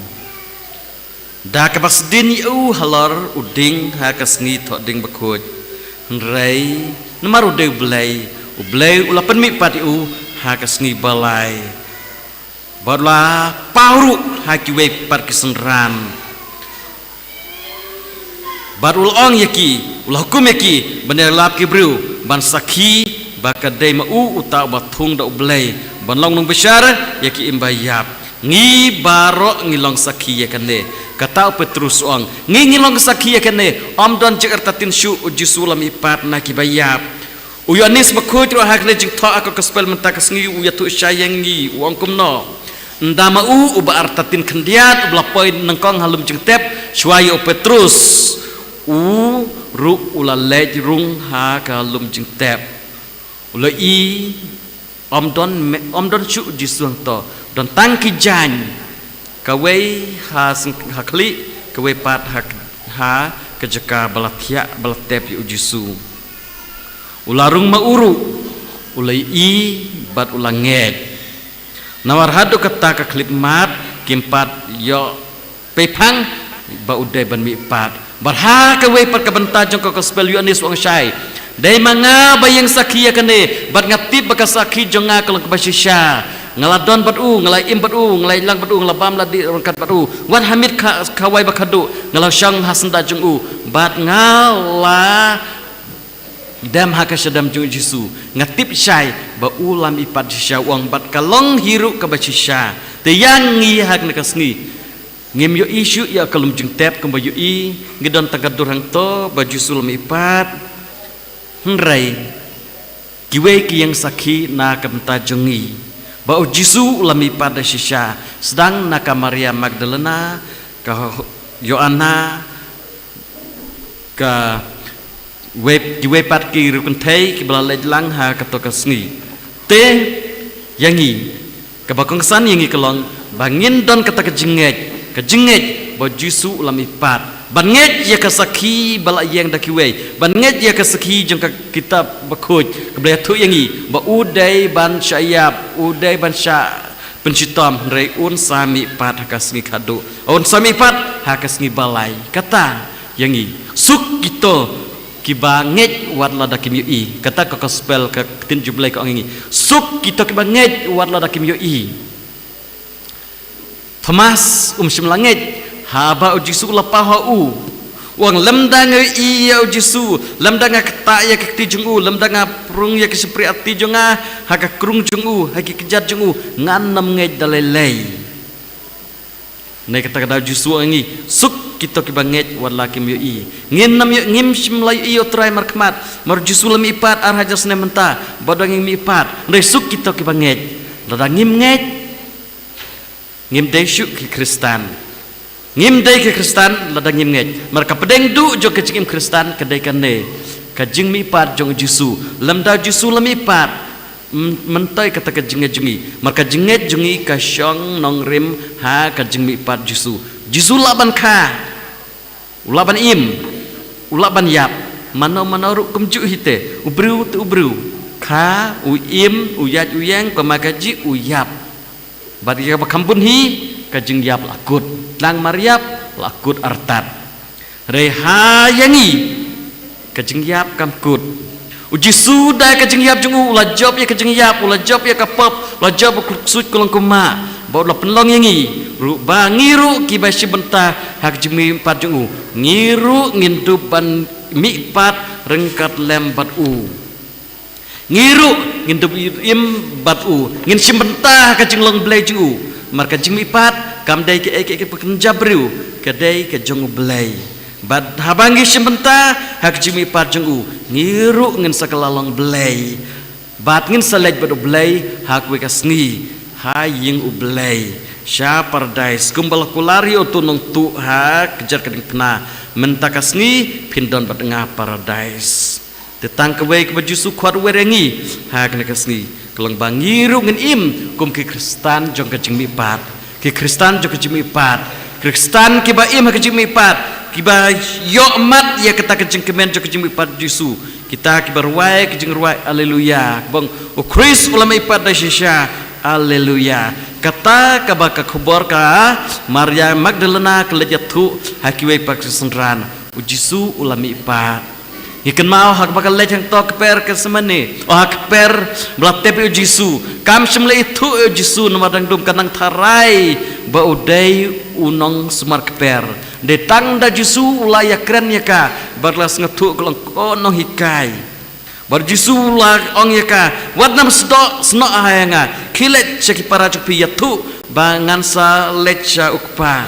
da kabasdin u halor uding ha kasngi tho ding bakut rei namar ude ublei ulapan mi pat u ha kasngi balai bala pauru ha kiwe par kisenran barul ong yaki ulah hukum yaki bener lap ki bru ban sakhi bakadai ma u uta bathung da ublei ban long nung besar yaki imbayap ngi barok ngilong sakhi yakane kata Petrus ong ngi ngilong sakhi yakane om don cekertatin syu ujisulam ipat na kibayap uyanis bakut ro hakne jing tho aku kespel mentakas ngi uyatu syayangi wong kumno ndama u uba artatin kendiat ubla poin nengkong halum jing tep syuayo Petrus ru ula lej rung ha kalum jing tep ula i om don syu jisuang to don tangki jan kawe ha kli kawe pat ha kejeka balatia balatep yu jisu ularung mauru ulai i bat ulanget nawar hadu kata ka klip mat kimpat yo pepang ba ude ban mi pat barha kawe pat kabenta jong ko gospel yu anis wang syai dai manga bayang sakia kane bat ngatip bakasaki jonga kalau kebasisya ngaladon batu ngalai im batu ngalai lang batu ngalabam ladi rangkat batu wan hamid kawai bakadu ngalau syang hasanda jungu bat ngala dam hakasyadam jung Jisu ngatip syai ba ulam ipat sya wang bat kalong hiru kabasisya te yang ngi hak na kasngi ngim yo isu ya kalum jeng tep kamba yo i ngidon tagadur hang to baju sulm ipat hngrai kiwe ki yang sakhi na kamta jongi ba Jisu ulami pada shisha sedang naka Maria Magdalena ka Yohana ka kiwe pat ki rukun thei ki bala lang ha ka to kasngi te yangi ka bakong san yangi kelong bangin don kata kejenget ba Jisu ulami pat banget ya kasaki bala yang dakiwe banget ya kasaki jong kitab bakut kebelah tu yangi ba udai ban syayab udai ban sya pencitom rei un sami pat hakasngi kado un sami pat hakasngi balai kata yangi suk kita kibanget wat lada kim yui kata ka gospel ka tin jublai ka yangi suk kita kibanget wat lada kim yui Thomas simlangit haba Jisu lapah u wang lemdang iya Jisu lemdang kata ya kati jungu lemdang prung ya kesepri ati jonga haka krung jungu haki kejat jungu nganam ngai dalelei nei kata Jisu ngi suk kita kibanget wala kim yoi nginam yo ngim simlai iyo trai markmat mar Jisu lem ipat ar hajas ne menta bodang ngim ipat nei suk kita kibanget ladang ngim nget ngim desu ki Kristan ngim dai ke Kristan ladang ngim nget mereka pedeng du jo ke cingim Kristan kedai kane kajing mi pat jong Jisu lemda Jisu lemi pat mentai kata kajing jungi mereka jinget jungi ka syong nong rim ha kajing mi pat Jisu laban ka ulaban im ulaban yap mana ru kumju hite ubru tu ubru ka u im u yat u yang pemagaji u yap bagi ka kampun hi kajing yap lakut lang mariap lakut artat reha yangi kajing yap kamkut uji sudah kajing yap jungu ulah job ya kajing yap ulah job ya kapop ulah job sut kulong kuma bawa penlong yangi ru bangiru kibasi bentah hak jemi empat jungu ngiru ngindupan mikpat rengkat lembat u ngiru ngindup im bat u ngin simbentah kajing long belai jungu marka jemi pat kamdai ke pekerja beriu kedai ke jongu belai bad habangi sementara hak jimi pat jongu ngiru ngin sakalalong belai bad ngin salaj badu belai hak we kasngi haying u belai sya paradise kumbal kulari utunong tu hak kejar keding pena menta kasngi pindon badengah paradise tetang kewe ke baju sukwar werengi hak ne kasngi kelang bangiru ngin im kum ki Kristan jong ke jimi pat ki Kristan jo kejimi pat Kristan kiba im kejimi pat kiba yo mat ya kata kejing kemen jo kejimi pat Jisu kita kiba ruai kejing ruai haleluya bang o Kris ulama ipat da shisha haleluya kata kaba ka khobor ka Maria Magdalena kelejatu hakiwe pak senran o Jisu ulama ipat ikan mau hak bakal lejang to keper ke semane oh hak per belatepi Jisu kam semle itu Jisu namadang dum kanang tarai ba udai unong semar keper detang da Jisu ulaya keren ya ka barlas ngatu kelong kono hikai bar Jisu ulah ong ya ka wadnam sno ahayanga kilet ceki para cupi yatu bangan sa lecha ukpa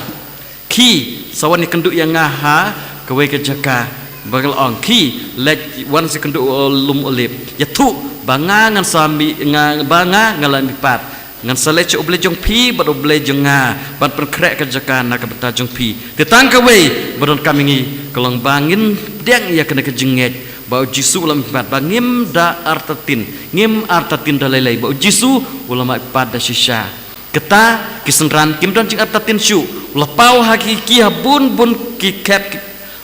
ki sawan kenduk yang ngaha kewe kejaka bagal ongki lek wan sekendu lum olip ya tu bangangan sami banga ngalan pat ngan salech oble jong pi bad oble jonga bad perkrek kejakan nak beta jong pi detang kawe badon kamingi kelong bangin deng ya kena kejenget bau Jisu ulam pat bangim da artatin ngim artatin dalelai bau Jisu ulama pada shisha keta kisenran kim don cing artatin syu lepau hakiki habun bun ki kep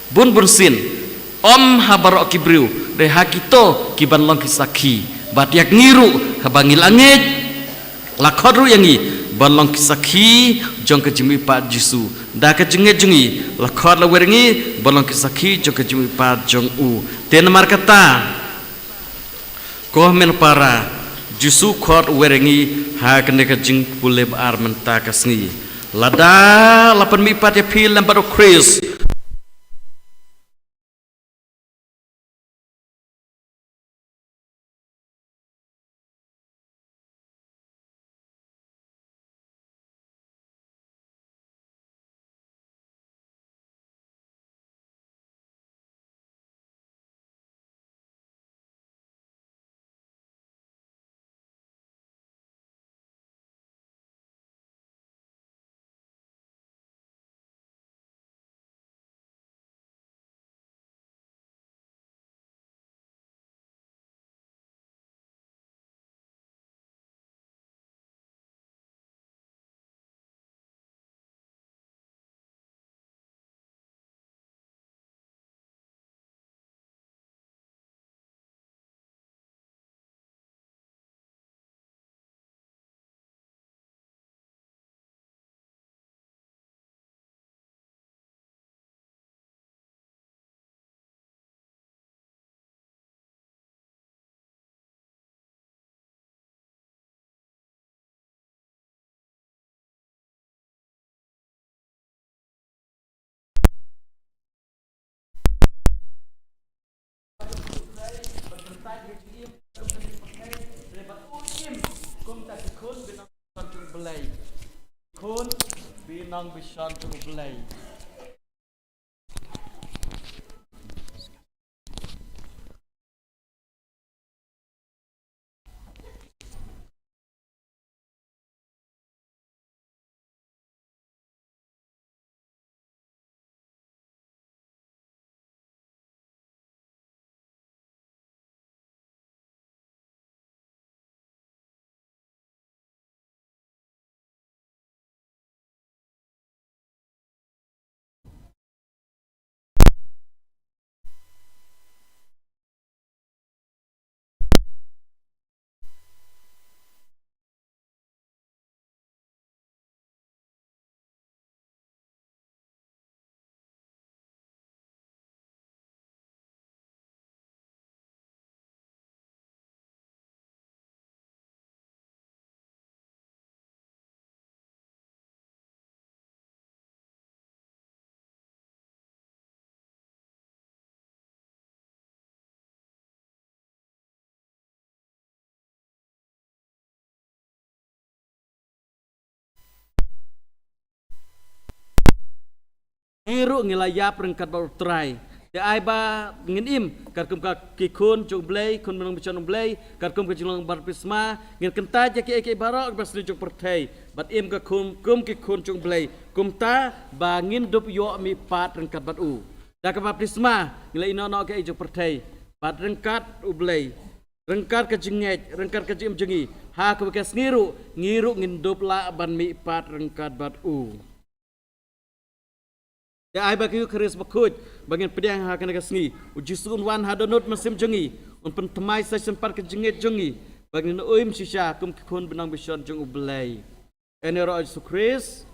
bun sin om habarok kibriu de hakito kiban long kisaki batiak ngiru habangi langit lakhodru yangi ban long kisaki jong kejimi pat Jisu da kejenget jungi lakhod la werengi ban long kisaki jong kejimi pat jong u ten mar kata koh men para Jisu khod werengi ha kene kejing pule ar menta kasni lada lapan mi pat ya pil lembar Kris benang bisan tu belai. Ngiru ngilayap rengkat baru terai. Ya ai ba ngin im karkum ka kikun jung blai kun menung bican blai karkum ka jung bar pisma ngin kenta ja ki barok bas jung pertai bat im ka kum kikun jung blai kum ta ba ngin dup yo mi pat rengkat bat u da ka ba pisma ngila ino no ka jung pertai bat rengkat u blai rengkat ka jingej rengkat ka jim jengi ha ka ka ngiru ngin dup la ban mi pat rengkat bat u. Ya ai bagi keris bakut bagian pedang ha kana kasngi uji sun wan hadonot masim jengi un pentemai sa sempat ke jengit jengi bagian uim sisha kum kun benang bison jeng ublai enero Yesus Kristus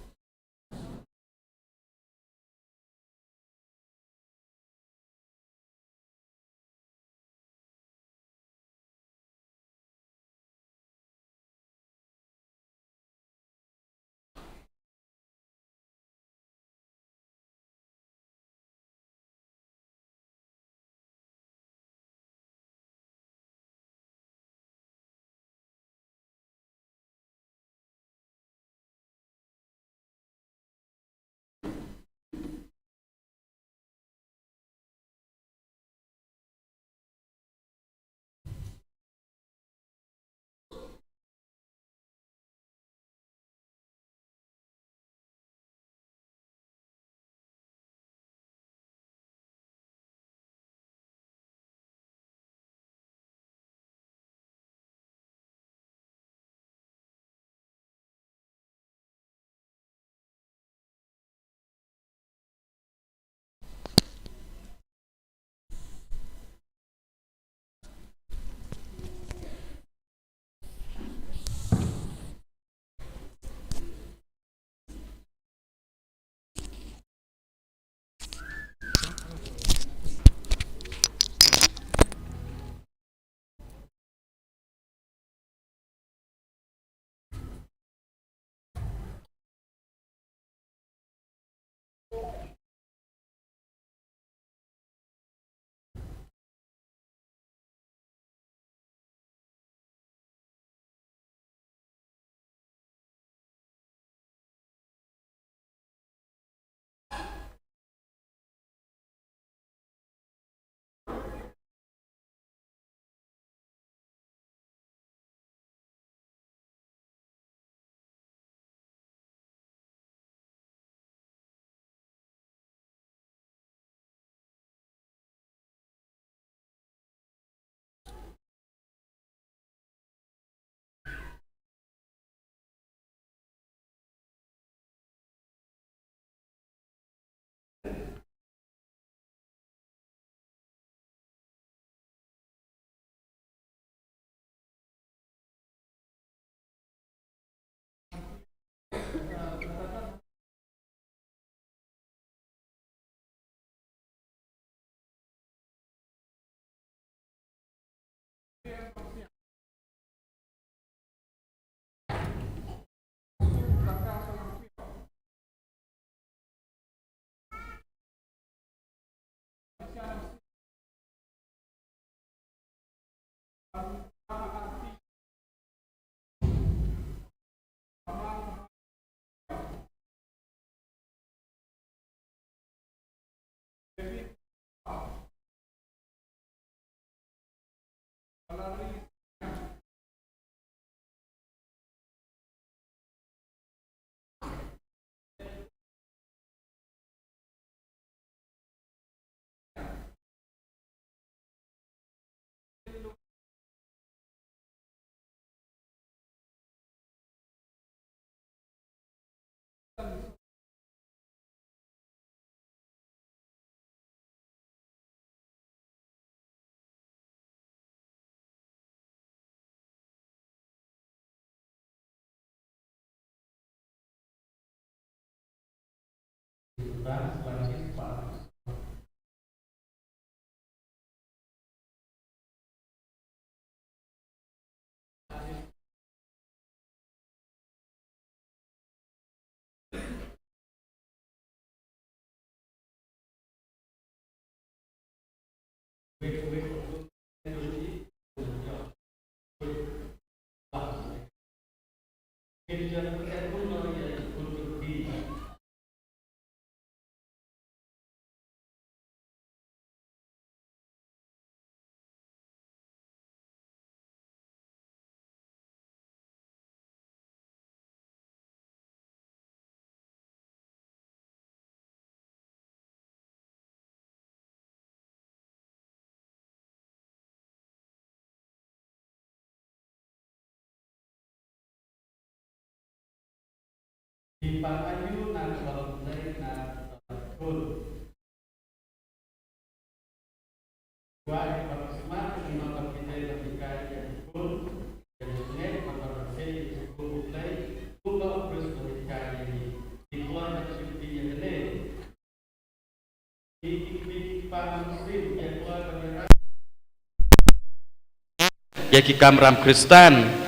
Yaki kamram Kristen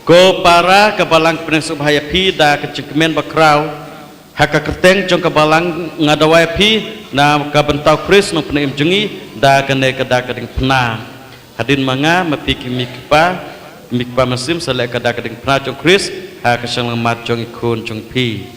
ko para kabalang penasub hayapi da kecengkemen bakrau haka kerteng jong kabalang ngadawai pi na kabentau Kris no penem jengi da kene kada kading pena hadin manga mapiki mikpa masim sale kada kading pena jong Kris haka sang mat jong ikun jong pi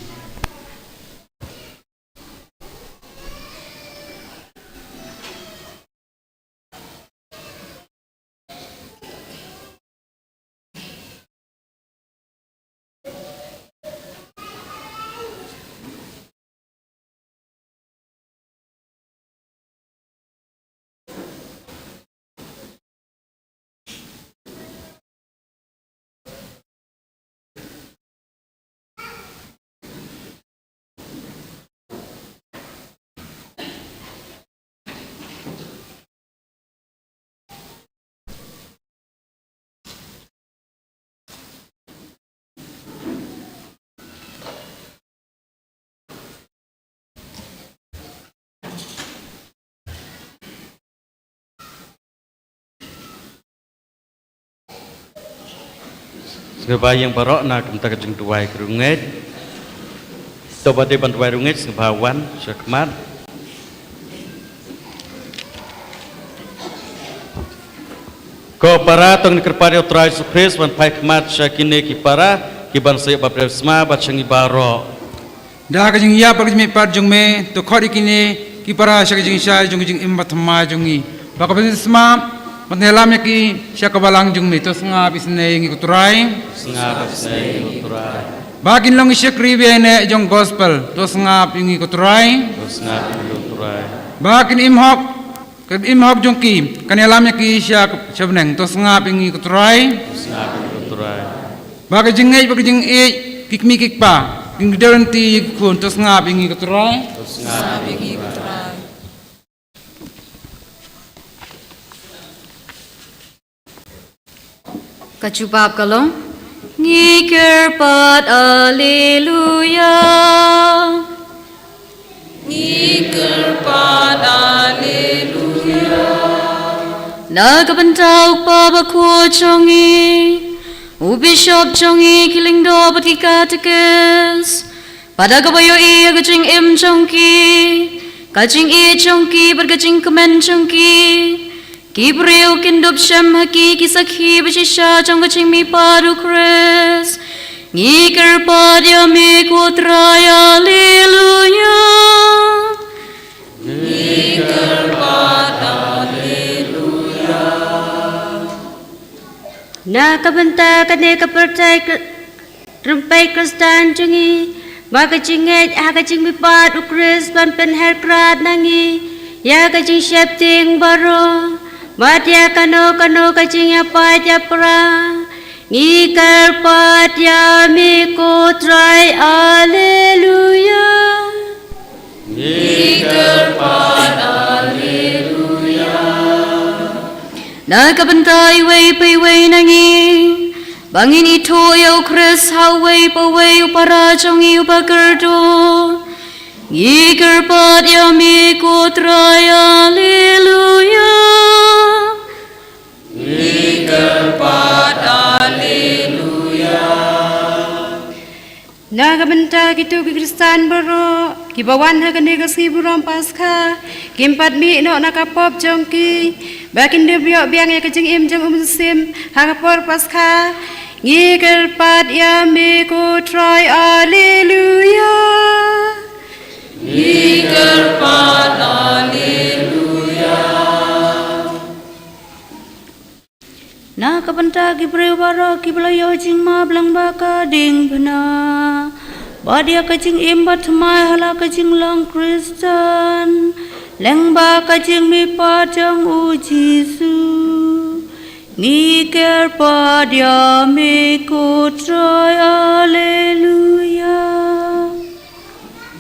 Sebayang barok na kemta kejeng tuai kerunget tobate bantuai runget sebawan syakmat ko para tong kerpari utrai sukres wan pai kmat syakine kipara kiban se bapresma bachangi barok da kejeng ya pakjme par jongme to khori kine kipara syakjeng sya jong imbatma jongi bakapesma Menelam yaki siya kabalang jung mito nga bisne ngi kuturay. Bagin long siya kriwene jong gospel to nga pingi kuturay. Bagin imhok jong ki kanelam yaki siya sabneng to nga pingi kuturay. Bagin jingay bagin jing kikmi kikpa king deranti kun to nga pingi kuturay. Kacubab kalong Ngikerpat Alleluia Ngikerpat Alleluia Nagabantau pabaku chongi Ubishop chongi kilingdo pati katekes Pada kabayo iya kacing im chongki Kacing i chongki berkacing kemen chongki Kibril kindup syam haki kisakhi bachisha trong kaching mi padu Kris Ngikir padya mi kutraya Alleluia Ngikir pad Alleluia Nakabanta kane kapertai rumpai Kristan jungi Makaching hakaching mi padu Kris pampen herkrat nangi Ya kaching syapting baro Matya kano kacing apa japra Ngikar patya miku try Alleluia Ngikar pat Alleluia Nakabantai way pay way nangi Bangin itu ya Kris hawai pawai upara jongi upakerdo. Gigerpat ya mikutra ya haleluya. Gigerpat haleluya. Naga benta gitu Kristan baro kibawan hagane kasih buram pasca kimpat mi no nakapop jongki bakin de biok biang ya kejeng im jeng musim hagapor pasca gigerpat ya mikutra haleluya. Gigerpat haleluya. Na kabenta gibreu baro kiblayo jing ma blang baka ding bena badia kajing imbat mai hala kajing lang Kristen leng ba kajing mi padang u Jesu ngiker padia mi kutroy haleluya.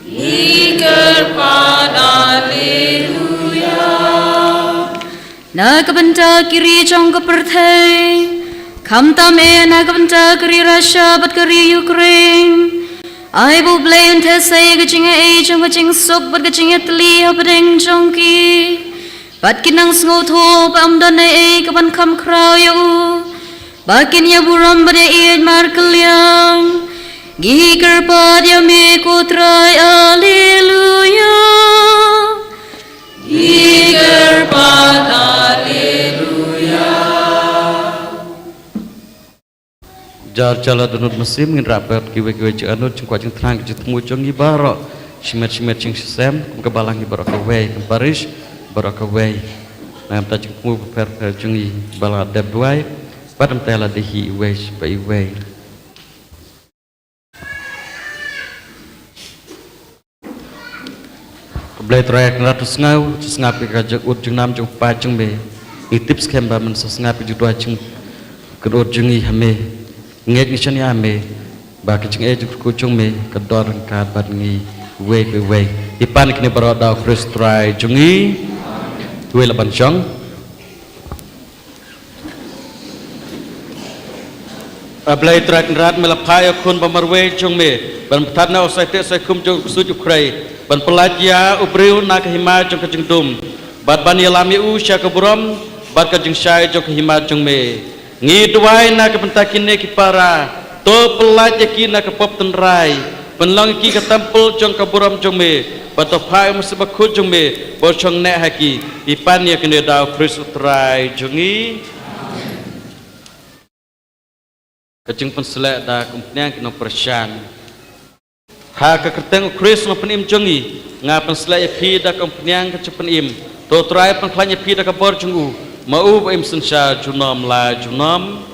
Gigerpat haleluya. Na kabenta kiri jong keperthai kamta me na kabenta kiri Russia bat kiri Ukraine ai bu blain the sai gajing e jong gajing sok bat gajing Italy habdeng jongki bat kinang sngo tho pam dan e kaban kam kraw yu bakin ya buram bade e markelyang giger pad ya me kutrai haleluya. Gigerpat haleluya. Jar jala dunut mesim ngin rapat kiwe je anut jeng kwajeng terang je temu jong ibaro shimet jeng sisem kum kebalang ibaro kawe kemparish ibaro kawe nam ta jeng temu per jeng i bala debwai padam tela dehi wesh bai we. Blai trek ratus ngau ngapi kajak ut jeng nam jeng pa jeng me itip skem ba men ngapi judua jeng kedot jeng i hame ngek ni chani ame ba ke jeng e jeng ku jeng me kedor ka bat ngi we ipan kini baroda Kristrai jeng i we laban jong blai trek rat melapai kun bamarwe jeng me ban thana osai te sai kum jeng suju krai ban pelaja ubriu nak hima jong kajeng dum bat ban yalami u sya keburam bat kajeng syai jong hima jong me ngi duai nak pentakine ki para to pelaja ki nak pop tenrai penlang ki katampul jong keburam jong me bat to pai musbakhu jong me bo jong ne haki ipan ya kene daw Kristrai jongi kajeng penselek da kumpnyang kino persyan ha kekerteng Kris no penim jongi ngapen selaya pi da kompnyang kecupen im to trai penklanya pi da kabor jongu mau im sensha junom la junom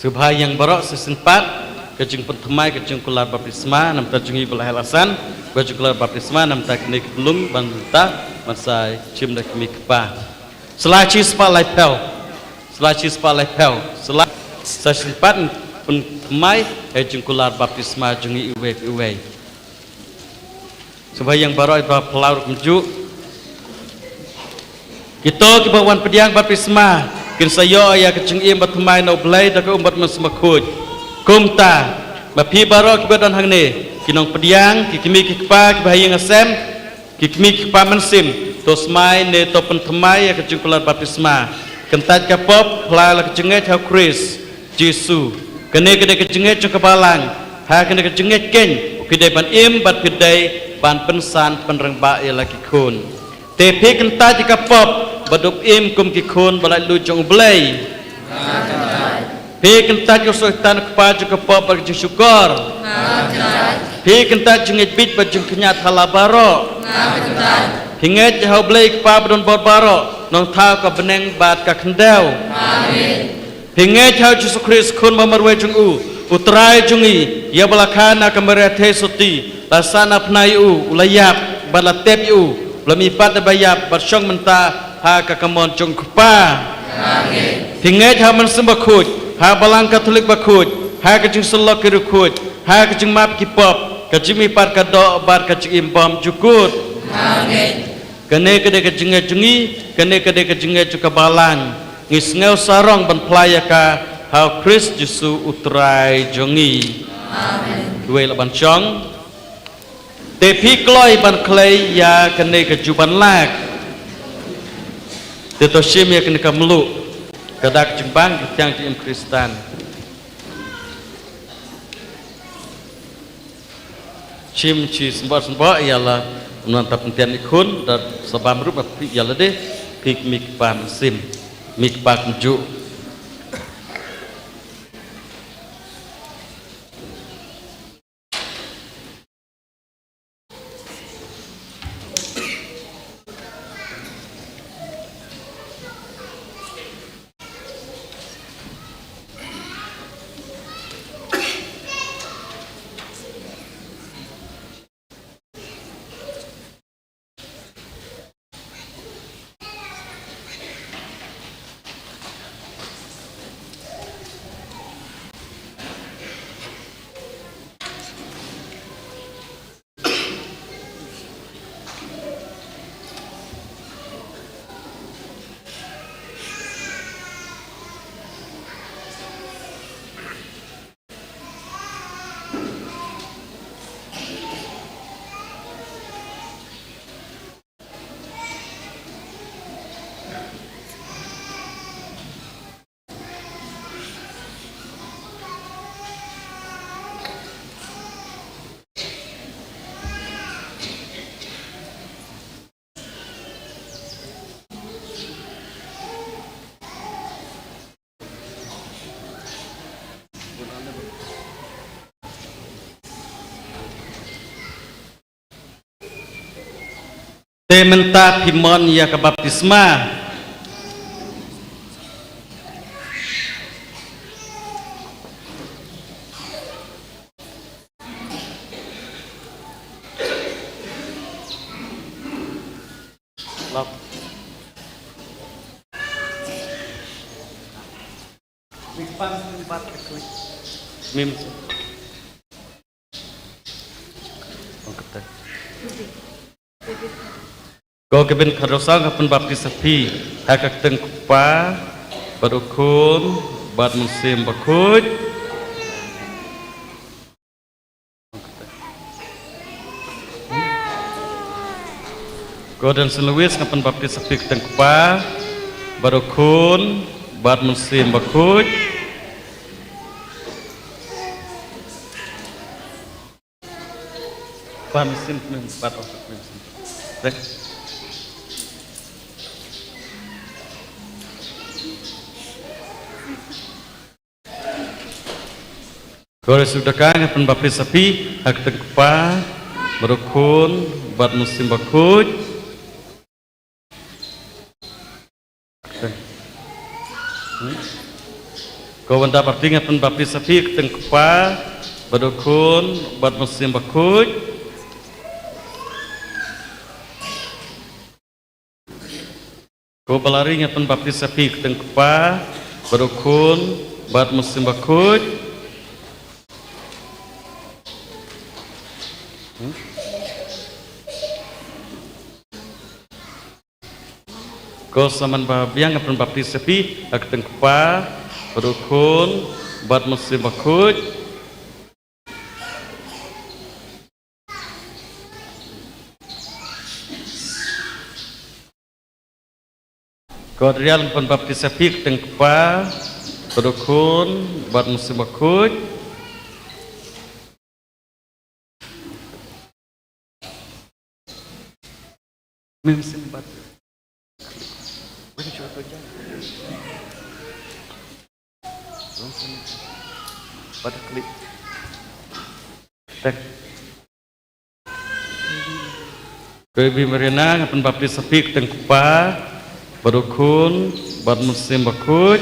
Subha yang barok season 4 kejung pertama kejung kular baptisma nam tajungi belahelasan kejung kular baptisma nam taknik belum banta masai cim dak mikpa selaci spa lepel selai season 4 pertama kejung kular baptisma jungi iwe Subha yang barok itu pelaur menuju kita kebawan pediang baptisma Kinsayo ya kecing im batmai no blai dak umbat masmakut kumta mapi baro kibadan hangne kinong pediang kikimi kikpa kibahing asem kikimi kikpa mensim tosmai ne to pentemai ya kecing kular baptisma kentat kapop plala kecenget ha Kris Jesu kene kecenget cekabalang ha kene kecenget ken kidai ban im bat kidai ban pensan penrengba ya laki kun tepi kentat kapop Baduk im kum kikun balai lujung belai. Pi kentat yo sultan kepa juga pop berjung syukur. Pi kentat jengit bit berjung kenyat halabaro. Hinget jauh belai kepa berdon barbaro. Nong tau ke beneng bat ke kendau. Hinget jauh Yesus Kristus kun memerwe jung utrai jungi ya balakana kemerete suti lasana pnai ulayap balatep lami pat bayap bersyong mentah ha kakamon jong kupa tinget ha man sembakut ha balang katolik bakut ha kajing selok kirukut ha kajing map kipop kajing par kado bar kajing imbam jukut kene kede kajing jungi kene kede kajing juga balang ngisngeu sarong ban playa ka ha Kris Jesu utrai jongi kuwe laban chong tepi kloi ban klei ya kene kejuban lak Tetoshim ya kena kamelu kadak jembang yang di Kristen Chim ci sembah ialah menantap pentian ikun dan sebab rupa ialah deh pik mik pam sim mik pak ju Tementa pimon ya ke baptisma Mim Kau keben karosang kapan baptis sapi hakak tengkupa badukun bad musim bakut Kau dan seluwis kapan baptis sapi tengkupa badukun bad musim bakut Pamisim bad otak musim Kalau sudah kan akan baptis sapi hak tengkupa berukun buat musim bakut Kau benda pertingat pun bapti sapi keteng kepa badokun bad muslim bakuj. Kau balari ingat pun bapti sapi keteng kepa badokun bad muslim bakuj. Kau saman bahabiang pun bapti sapi keteng kepa Rukun buat muslim bakuj. Kodrial pun bapti sapik tengkepa rukun buat muslim bakuj. Muslim bat. Pada klik tek Kebi merena ngapan bapti sepik tengkupa berukun buat muslim bakuj.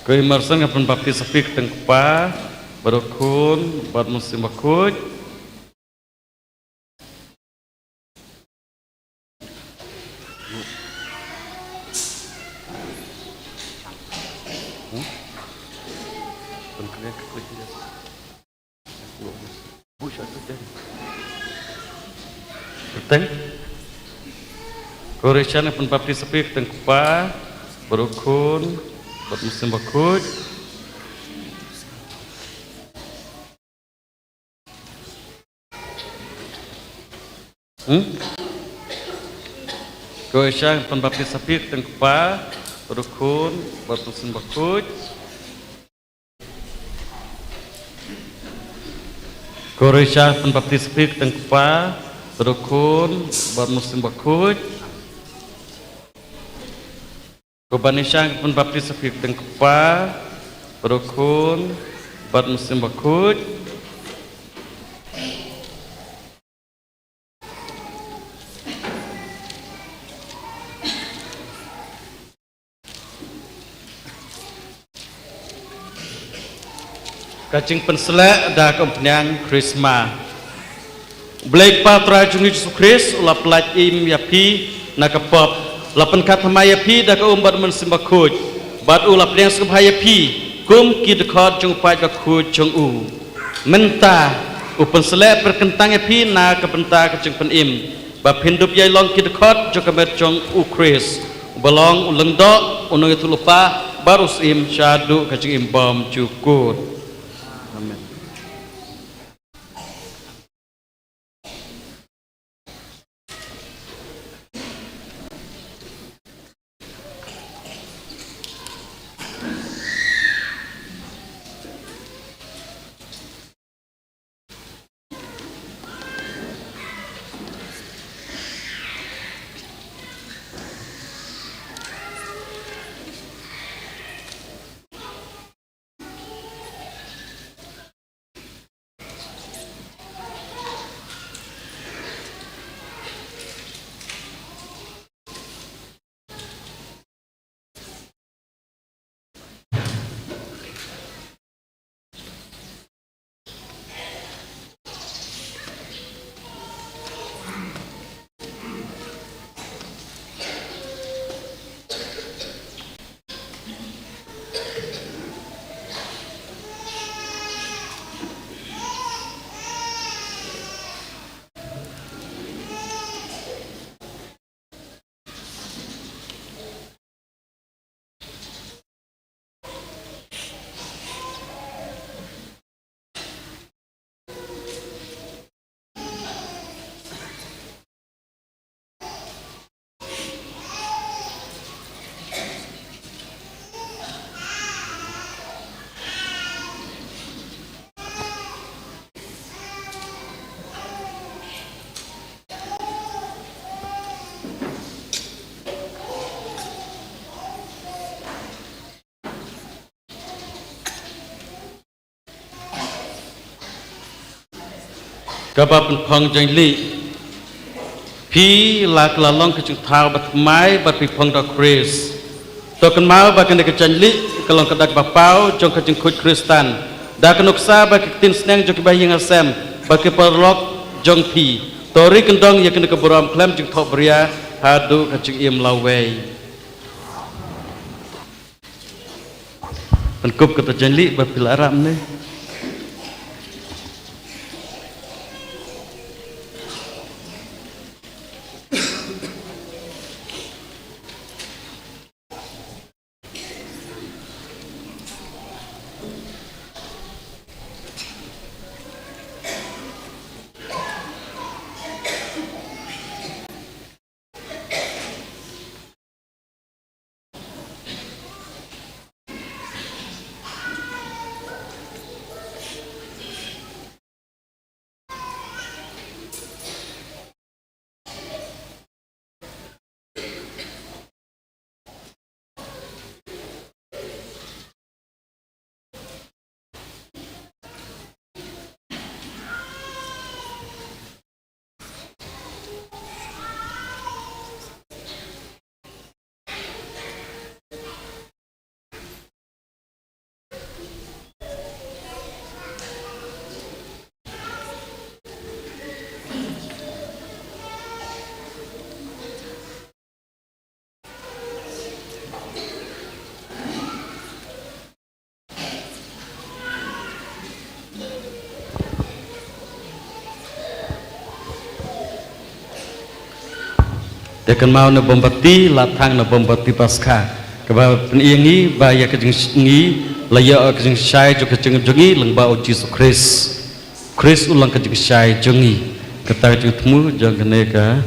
Kebi marsan ngapan bapti sepik tengkupa berukun buat muslim bakuj. Teng Koresan pun bapti sepik tengkupa berukun buat muslim bakuj. Koresan pun bapti sepik tengkupa berukun buat muslim bakuj. Koresan pun bapti sepik tengkupa berukun buat muslim bakuj. Kobanisang pun bapti sepik tengkupa berukun buat muslim bakuj. Kacing penselak dah kempnyang Krisma. Blake patra jungi Yesus Kristus ulah pelat im yapi nakapop lapan kat hamayapi dah ke umbat mensimbakuj bat ulah peliang sembhayapi kum ki dekat jung pai bakuj jung u menta upen selek perkentang yapi na kepenta kacing penim bab hindup yai long ki dekat jung kamet jung u Kris balong uleng dok unung itu lupa barus im syadu kacing im bom cukur. Amin. Kapap pong jeng li Pi la kelalong kecing thau bat mai bat pi phong da Chris. Token mau ba kena kecanli kelong kedak bapau jong kecing kut Kristan. Da kenuksa ba ketin sneng jong kibayang asem ba ke perlok jong pi. Tori kendong ya kena keburam klem jong thok beria hadu kecing im lawei. Penkup kata janli ba pilaram ne. Tekan mau na bombati latang na bombati paskha keba peniangi ba ya kejeng ngi laya kejeng syai jo kejeng jongi lengba o Jesus Chris ulang kejeng syai jongi kata kejeng temu jong kene ka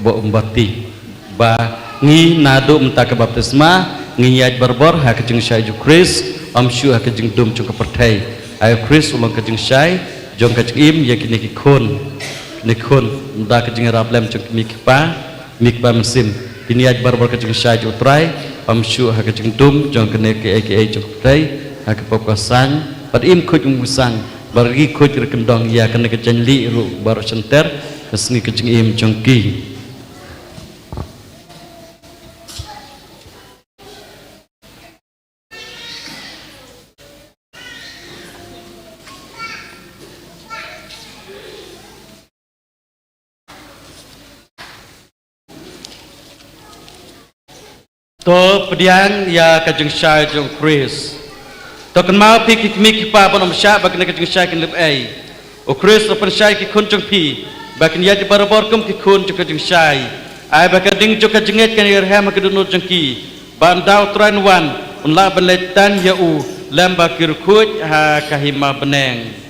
bombati ba ngi nado menta ke baptisma ngi yaj barbor ha kejeng syai jo Chris amshu ha kejeng dum jong kepertai ayo Chris ulang kejeng syai jong kejeng im ya kene ki khon menta kejeng rablem jong kene ki pa mikba mesim piniaj barbar kecing syai utrai pamsyu ha kecing dum jong kene ke jong trai ha ke popkasan pad im kuj musang bargi kuj rekendong ya kene kecing li ru bar center kesni kecing im jong ki to pediang ya kajeng syai jong Chris to kan mau pi ki mi pa bonom sya ba kene kajeng syai kin lep ai o Chris to pen syai ki kun jong pi ba kin ya di barabor kum ki kun jong kajeng syai ai ba kading jong kajeng et kan yer ha ma kedunut jong ki ban dau train wan un la beletan ya u lamba kir kuj ha kahima beneng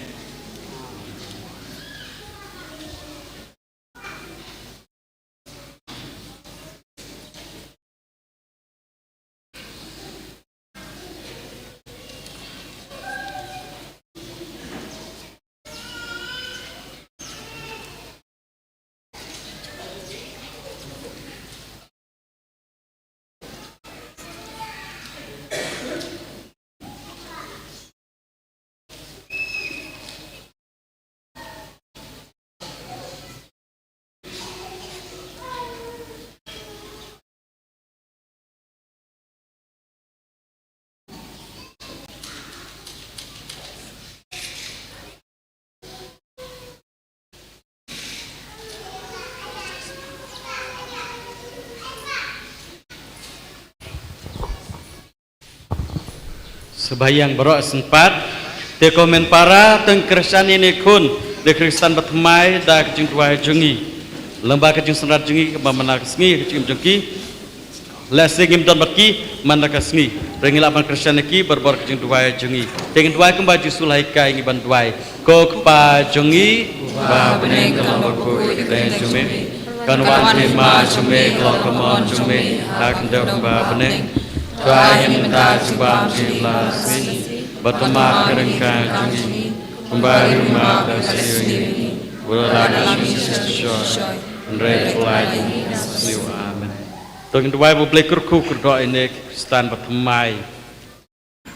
sebayang berok sempat te komen para teng Kristen ini kun de Kristen batmai da kecing tuai jungi lemba kecing senrat jungi kebamana kesngi kecing jengki lesing don batki mana kesngi rengila ban Kristen iki berbor kecing tuai jungi dengan tuai kembali sulai kai ngi ban tuai ko kepa jungi ba beneng kelong ku ite jumi kan wan ma jume kelong kemon jume hak ndok ba beneng tuai minta sebab silasi bertemak kerengkang jungi kembali rumah dan sini berlaga sisya mereka lagi liu amin tolong doa boleh kerku kerdoa ini Kristen bertemai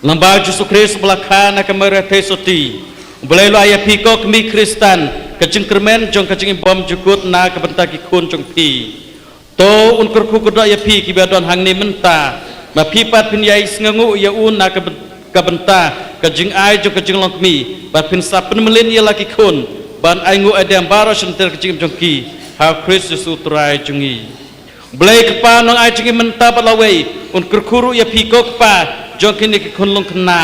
lembah Yesus Kristus belakang akan mereka soti boleh lo ayat piko kami Kristen kajing kermen jong kajing imbom jukut na kabenta ki kun jong pi to un kurku kudo ya pi ki badon hang ni menta ma pi pat pin yai sngangu ya un na kabenta kajing ai jong kajing longmi pat pin sapen melin ya laki kun ban ai ngu adem baro senter kajing jong ki ha Kristus utrai jungi blai kepa nong ai jungi menta balawei un kurkuru ya pi ko kepa jong kini ki kun long kena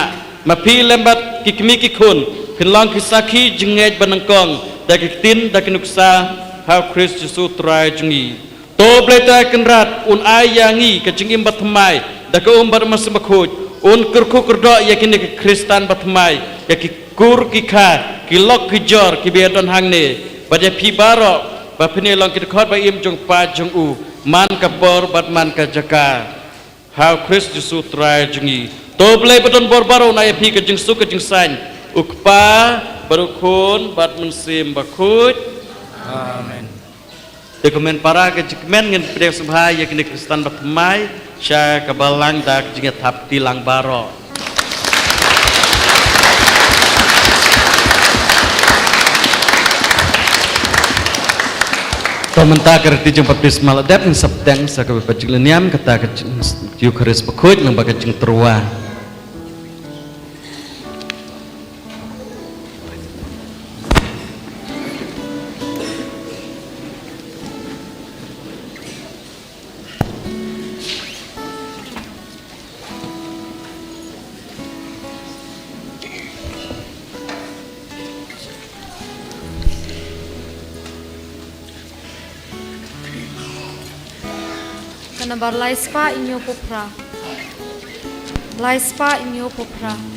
ma pi lembat ki kimi ki kun kin long ki saki jengej banangkong da ki tin da ki nuksa ha Kristus utrai jungi to blai ta kenrat un ai yangi ka jingim batmai da ka umbar mas bakuj un kurku kurdo ya kini ki Kristan batmai ya ki kur ki kha ki lok ki jor ki bedon hangne bade pi baro ba phine long ki khot ba im jong pa jong u man ka por bat man ka jaka ha Kristus utrai jungi to blai badon bor baro na ya pi ka jing su ka jing san ukpa barukun bat mensim bakuj amen te komen para ke jikmen ngin pdek subha ya kini Kristan batmai sya kabalang da jing thap tilang baro Pementa kerti jeng papis maladap ng sabdang sa kabipajing liniam kata Eucharis bakuj ng bagajing terwa. Nambar laispa inyo popra. Laispa inyo popra.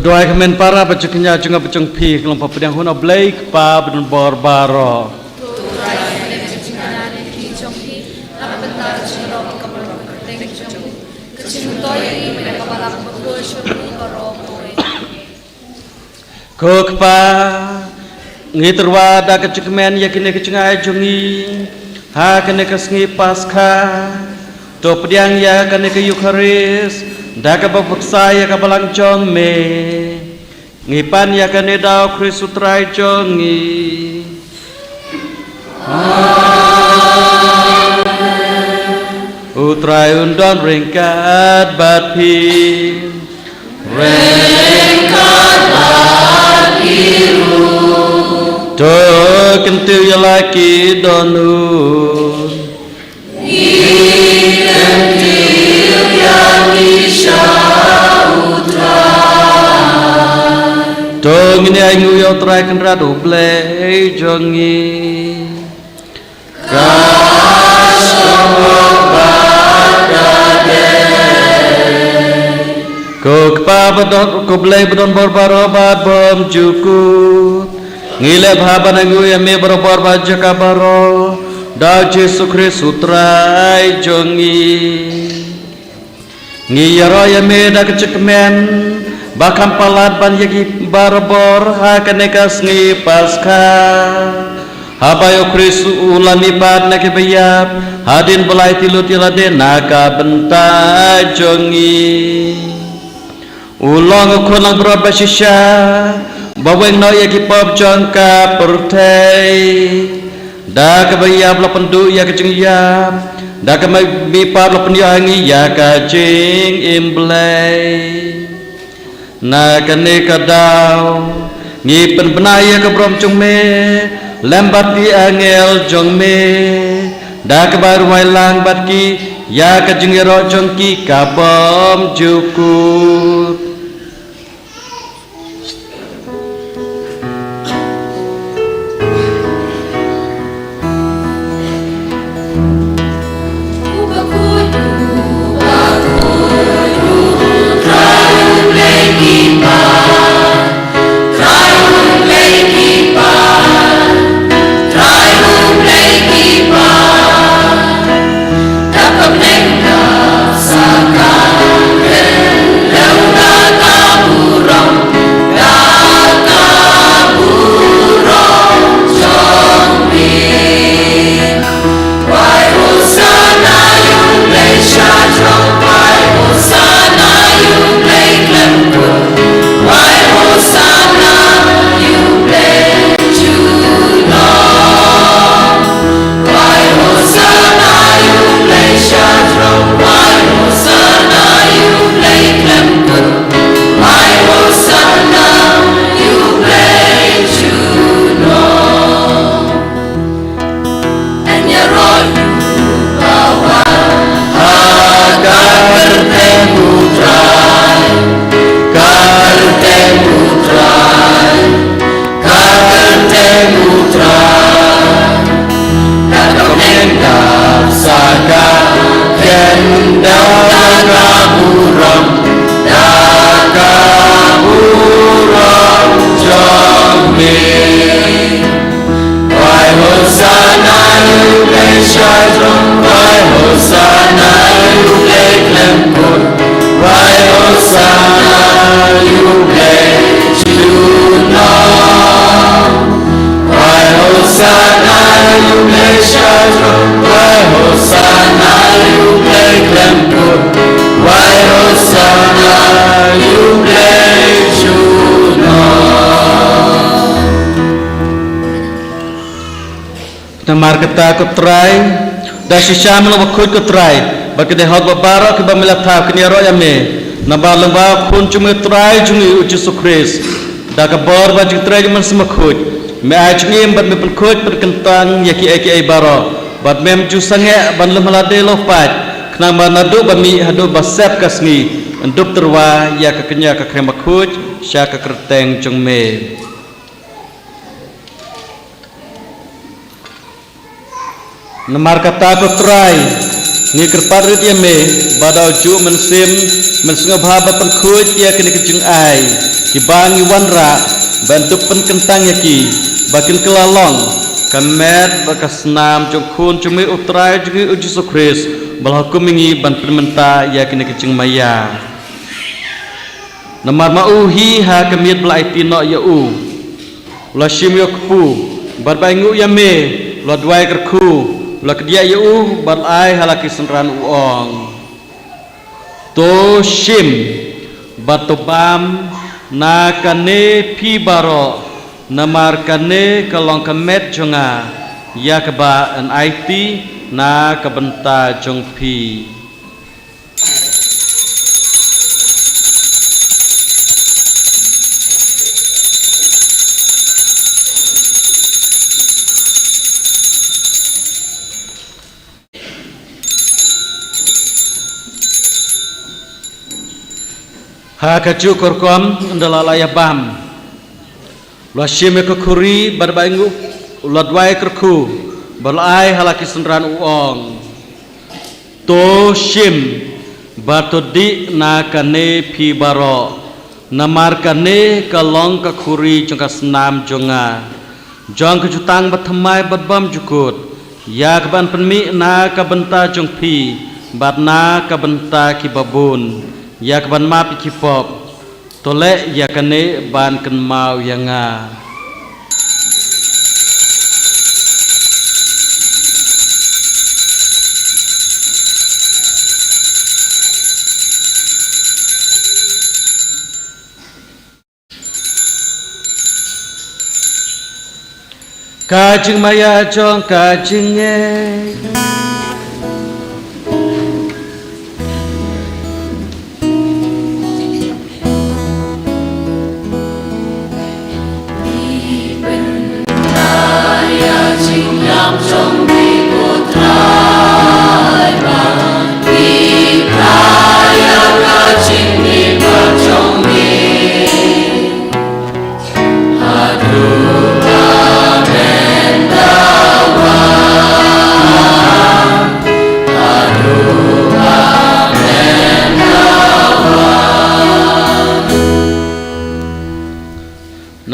Doa kemen para bacuknya juga bacung pi kelompok pedang huna Blake pa bedun barbaro. Kok pa ngiturwa da kecukmen yakine kecungai jungi ha kene kesngi pasca to pedang ya kene ke Eucharis Daka babaksa ya kabalang chong me ngipan ya kanedao Krisutrai chongi Utrai undon ringkat bat pi ringkat bat piru to kentu ya laki donun Dong ini ayu yo try kan rado play jongi Ko kpa badon ko play badon barbaro bad bom juku ngile bhaban ayu ya me barbaro bad jaka baro da Jesu Kristus try jongi ngiyaro ya me da kecekmen Bakam palat ban yagi barbor ha kanekas ngi pasca habayo Kristus ulami pad na kibayap hadin balai tilut yalade naka bentai jongi ulong kunang berapa sisya baweng no yagi pop jongka pertai da kibayap la pendu ya kecengiyap da kemai bipap la pendiangi ya kajing imblay na kane kadau ngi pen benaya ke brom chung me lambat di angel jong me da ke baru mai lang bat ki ya ka jingero jong ki kabom jukut Dapat nengka sakan Namar kata kutrai, dah sisa menolak kut kutrai, bagi deh hot babara ke bamilat tha kini roya me, nabar lembab pun cuma trai cumi uji sukris, dah kabar baju trai cuma semua kut, me ajungi embat me pelkut perkentang yaki baro, bat mem ju sange ban lemhalade lopat, kenang ban nadu bami hadu basep kasni, endup terwa ya kekenya kekemakut, sya kekerteng cung me. Namar kata kutrai, ni kerpat rit ya me, badau ju mensim, mensengabha bapan kuj ya kini kejung ai, kibangi wanra, bantu penkentang yaki, bakin kelalong, kamet bakas nam jungkun cumi utrai jungi uji sukris, balhaku mingi ban penmenta ya kini kejung maya. Namar mauhi ha kemiat belai tino ya u, ulashim yokpu, barbaingu ya me, lodwai kerku. Lak dia yu balai halaki senran uong to shim batobam na kane pi baro namar kane kalong kamet jonga ya keba an IT na kabenta jong pi. Ha kaju korkom ndalalaya bam lashim kekuri barbaingu uladwai kerku balai halaki senran uong to shim batodi na kane pi baro namar kane kalong kekuri jongka senam jonga jong kejutang bathamai batbam jukut ya keban penmi na kabenta jong pi bat na kabenta kibabun ya keban map kipop tolek ya kane ban ken mau yanga kajing maya jong kajingnya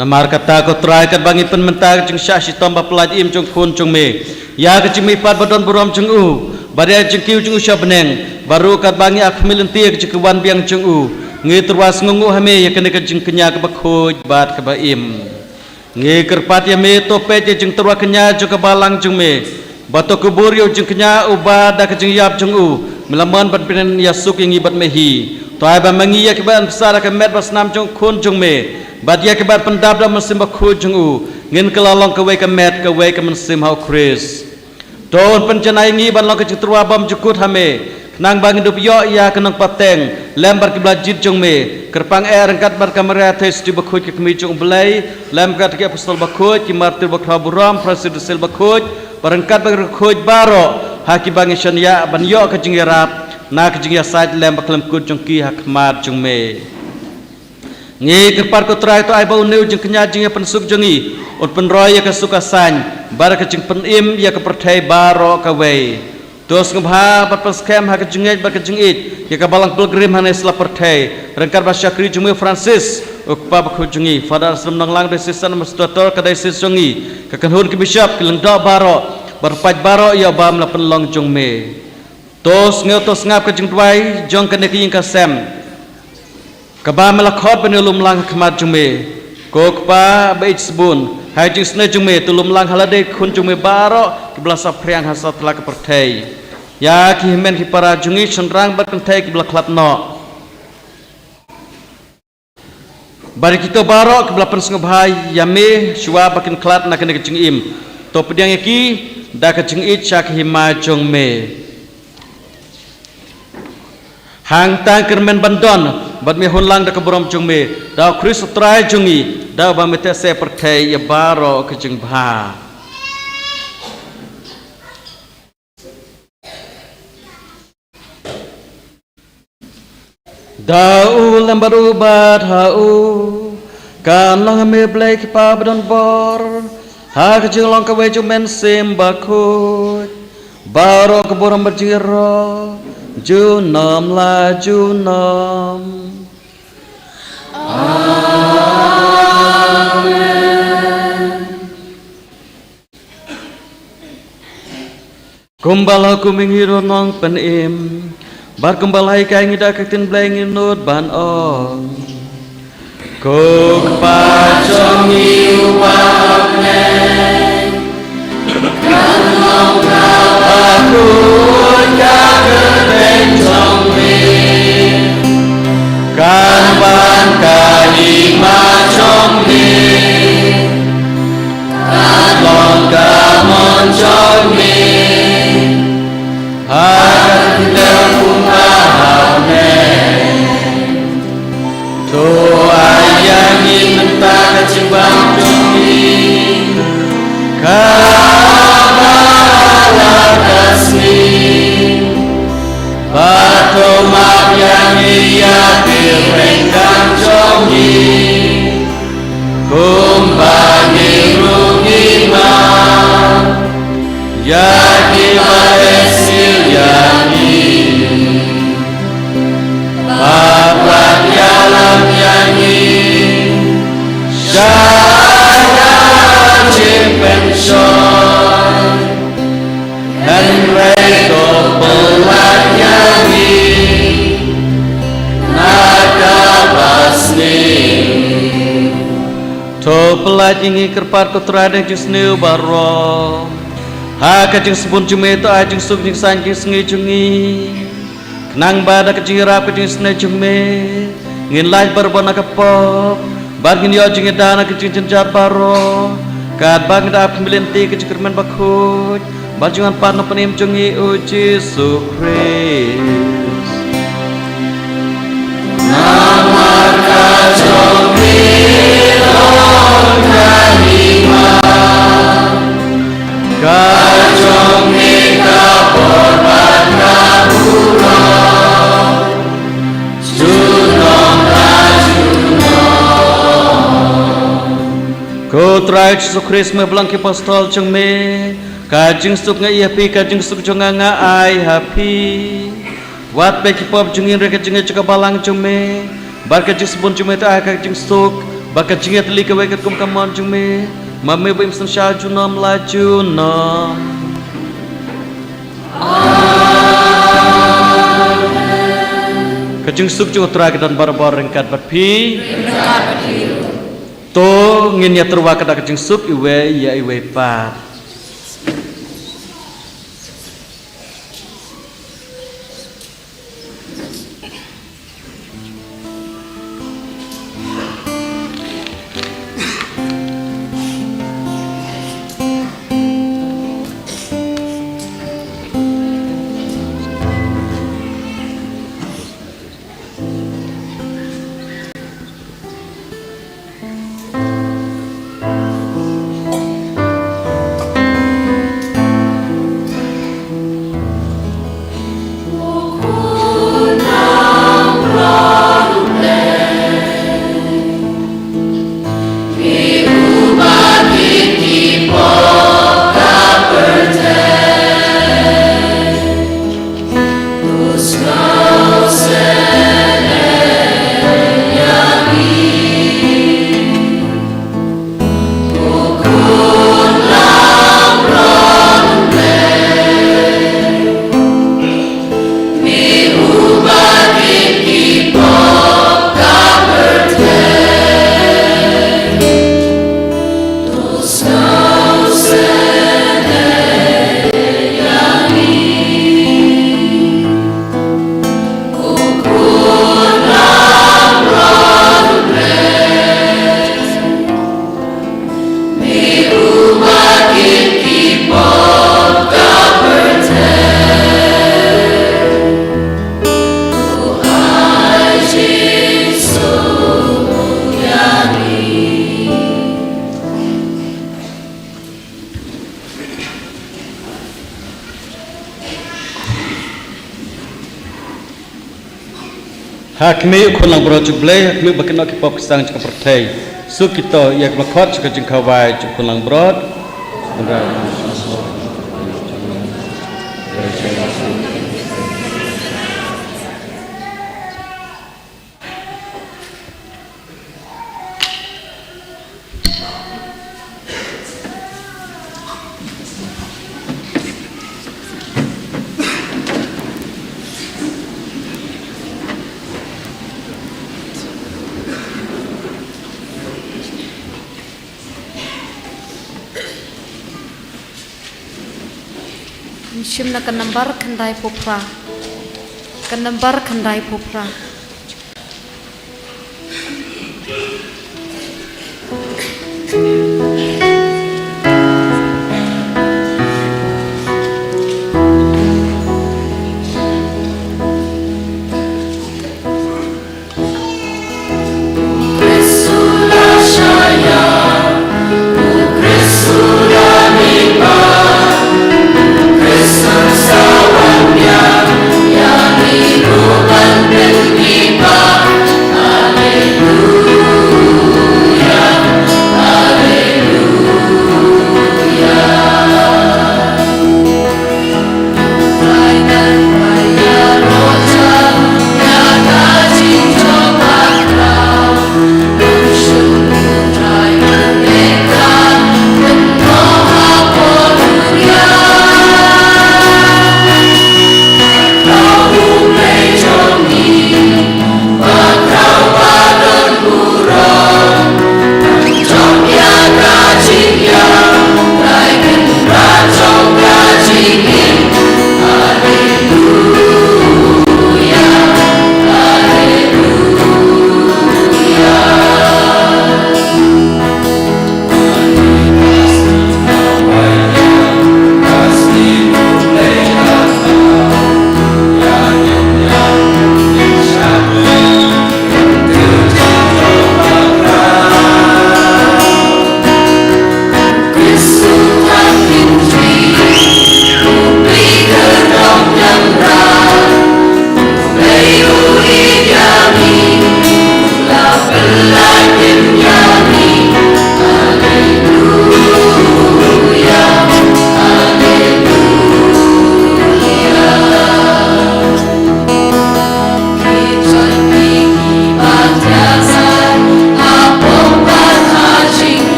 Namar kata ko try kat bangi penmentar jeng syah si tomba pelaj im jeng kun jeng me ya kecimi pat badon buram jeng u badai jeng kiu jeng usya beneng baru kat bangi ak milenti jeng kewan biang jeng u ngi terwas ngungu hame ya kene jeng kenya ke bakhoj bat ke baim ngi kerpat ya me topet jeng terwa kenya jeng kebalang jeng me bato kubur yo jeng kenya ubad da jeng yap jeng u melaman bat pinen ya suk yang ibat mehi toai ba mangi ya keban besar ke met bas nam jeng kun jeng me Badia kebat pendap dan mesim bakhu jengu ngin kelalong kewe kemet kewe kemensim hau kris don pencenai ngi ban long kecing terwa bam jukut hame nang bang hidup yo ya kenang pateng lembar kiblajit jong me kerpang rengkat bar kamera tes di bakhu ke kemi jong belai lemkat ke apostol bakhu ki martir bakha buram prasid sel bakhu barengkat bar bakhu baro haki bang shan ya ban yo kecing yarap na kecing ya sait lembak lem kut jong ki hakmat jong me ngi kerpar ko trai to ai bau neu jeng kenya jeng ya pensuk jengi ut penroy ya kesuka san bar ke jeng penim ya ke perthai baro ka wei tos ngabha pat pas kem ha ke jengej bar ke jengit ya ka balang pilgrim hane sela perthai rengkar ba syakri jemu Francis ukpa ba jengi fadar sem nang lang desisan mastotor ka desis jengi ka kanhun ke bishop ke lengda baro bar paj baro ya bam la penlong jong me tos ngap ke jing dwai jong ke neki ka sem ka ba melakhot benulum lang khmat jume ko kpa bait sebun hai jing sne jume tulum lang halade khun jume baro ki blasa priang hasat la ke perthai ya ki men ki para jungi senrang bat kenthai ki blakhlap no bari kita baro ke belapan sengah bahai yame shua bakin klat nak kena kecing im to pediang ki da kecing it syak hima jong me hang tang kermen bandon bat me honlang da keburam jong me da kris trai jongi da ba mete se perthai ya baro kecing bha Dau lembar ubat hau kan lang me blake pa badon bor ha kecil long ke weju men sim bakut baro ke boram berjiro junam la junam amen kumbal aku menghiru nong penim bar kembali kai ngida ketin bleng nut ban ong kok pacong iwak neng kan long aku jagen jong mi kan ban kalima jong mi kan long gamon jong mi to ayang mentah kecibang jumi kabalah kasih batu mak yang ia direnggang jumi kumbani rungima ya kibaesil yani Bapak yalam yangi Syara Cipenson Henry pelat yangi Nada basni To pelat yangi kerpat kutrada jusniu baro Ha kajing sebun jume to ajing suk jing san jing sengi jungi Nang bada kecira kecing sene jume ngin laj berbona kepop bargin yo jing dana kecing jenjar baro kat bang da pemilenti kecing kermen bakut bajungan parno penim jungi uji sukris nama kacungi lon kalima kacungi kapor bakabura Ko trai Yesus Kristus me blanki pastol jeng me kajing suk ngai happy kajing suk jong nga ai happy wat be ki pop jungin re kajing ceka balang jeng me bar kajing sebun jeng me ta kajing suk ba kajing tli ke we kat kum kamon jeng me mame bim san sha junam la junam kajing suk jeng trai dan bar rengkat bat pi to ngin ya terwa kada kecing suk iwe ya iwe pa hak mi kon lang bro juble hak mi bakin ok pop sang cek pertai su kita yak makot cek jeng kawai cek kon lang bro Shim na kanambar kandai popra. Kanambar kandai popra. Yang ibu ban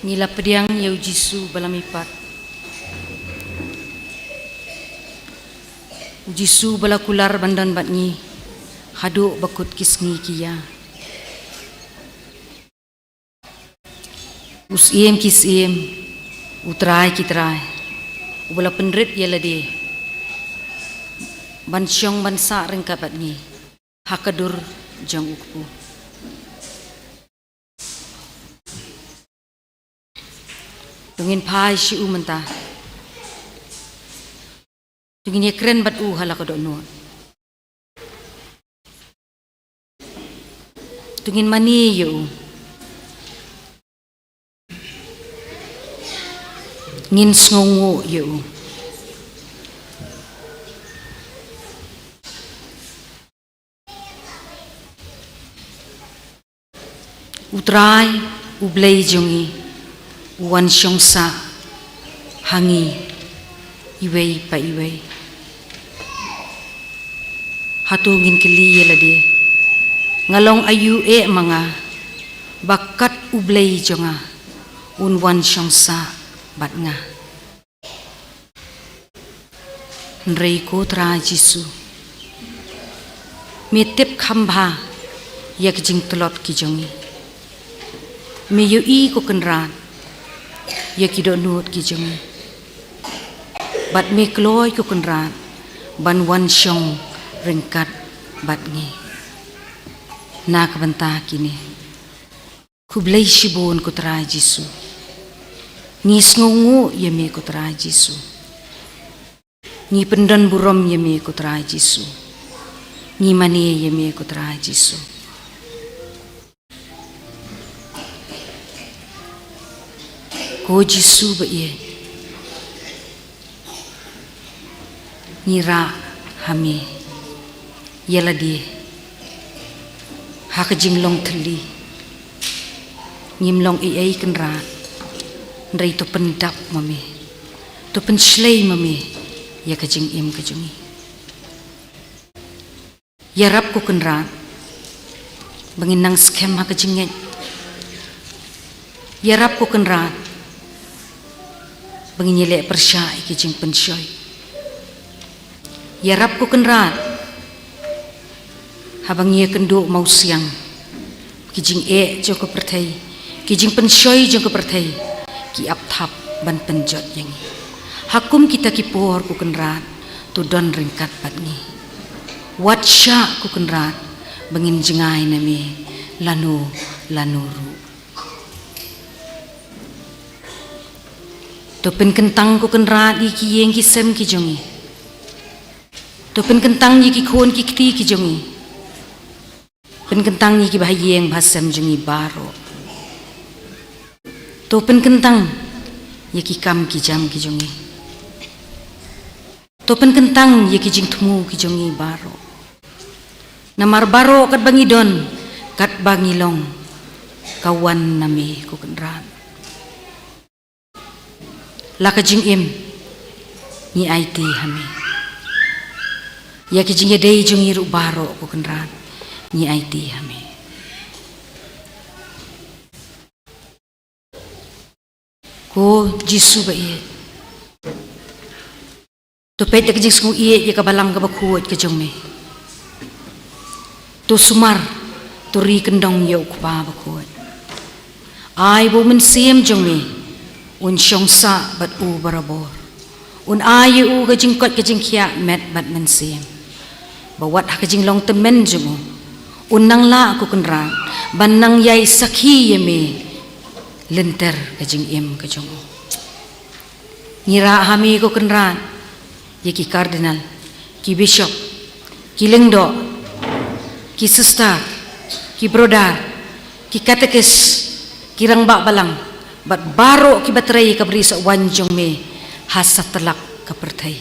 Nila pediang yau Jisu balamipat. Jisu bala kular bandan batngi hadu bakut kisngi kia. Us iem kis iem, utrai kitrai, ubala penrit yala de. Ban syong ban sa rengka batngi, hakadur jang ukpu. Tungin pai si umenta. Tungin ye keren bat halaka do no. Tungin mani yo. Ngin sngongo yo. Utrai ublay jongi uwan syong sa hangi iway pa iway hatungin kili yalade ngalong ayu mga bakat ublay jonga unwan syong sa bat nga nrei ko tra Jisu mitip khamba yak jing telot ki jongi me yu i ko kenran ya ki do nut ki jongi bat me kloy ko kenran ban wan syong rengkat bat ngi na kabanta kini kublay shibon ko tra Jisu ngis ngungu ya me ko tra Jisu ngi pendan burom ya me ko tra Jisu ngi mani ya me ko tra Jisu ko Jisu ba ye ngira hame yala die haka jinglong thli ngimlong ai kenra ndai to pendap mame to penslei mame ya ka jing im ka jungi ya rap ko kenra bangin nang scam haka jinget ya rap ko kenra bangin yele persyai ki jing pensyoy ya rap ko kenra habang ye kendo mau siang ki jing joko perthai ki jing pensyoy joko perthai ki ap thap ban penjot yang hakum kita ki por ku kenrat tu don ringkat patni wat sya ku kenrat bangin jengai nami lanuru to pen kentang ku kenrat iki yeng ki sem ki jongi to pen kentang ki khon ki kti ki jongi pen kentang ki bahayeng bahasam jongi baro to pen kentang ki kam ki jam ki jongi to pen kentang ki jing thmu ki jongi baro namar baro kat bangi don kat bangi long kawan nami ku kenrat laka jing im ni IT hame ya ki jing dei jongi ru baro ku kenrat ni IT hame ko Jisu ba ye to pet ka jing sku ye ka balang ka bakhuat ka jong me to sumar to ri kendong yo ku ba bakhuat ai bo men sim jong me un syong sa bat u barabor un ai u ka jing kot ka jing khia met bat men sim bawat ha ka jing long temen jong un nang la ku kenra ban nang yai sakhi ye me lenter ka jing im ka jong ngira hami ko kenra ye ki cardinal ki bishop ki lengdo ki sister ki brother ki katekis ki rangba balang bat baro ki batrai ka beri sa wanjong me hasat telak ka perthai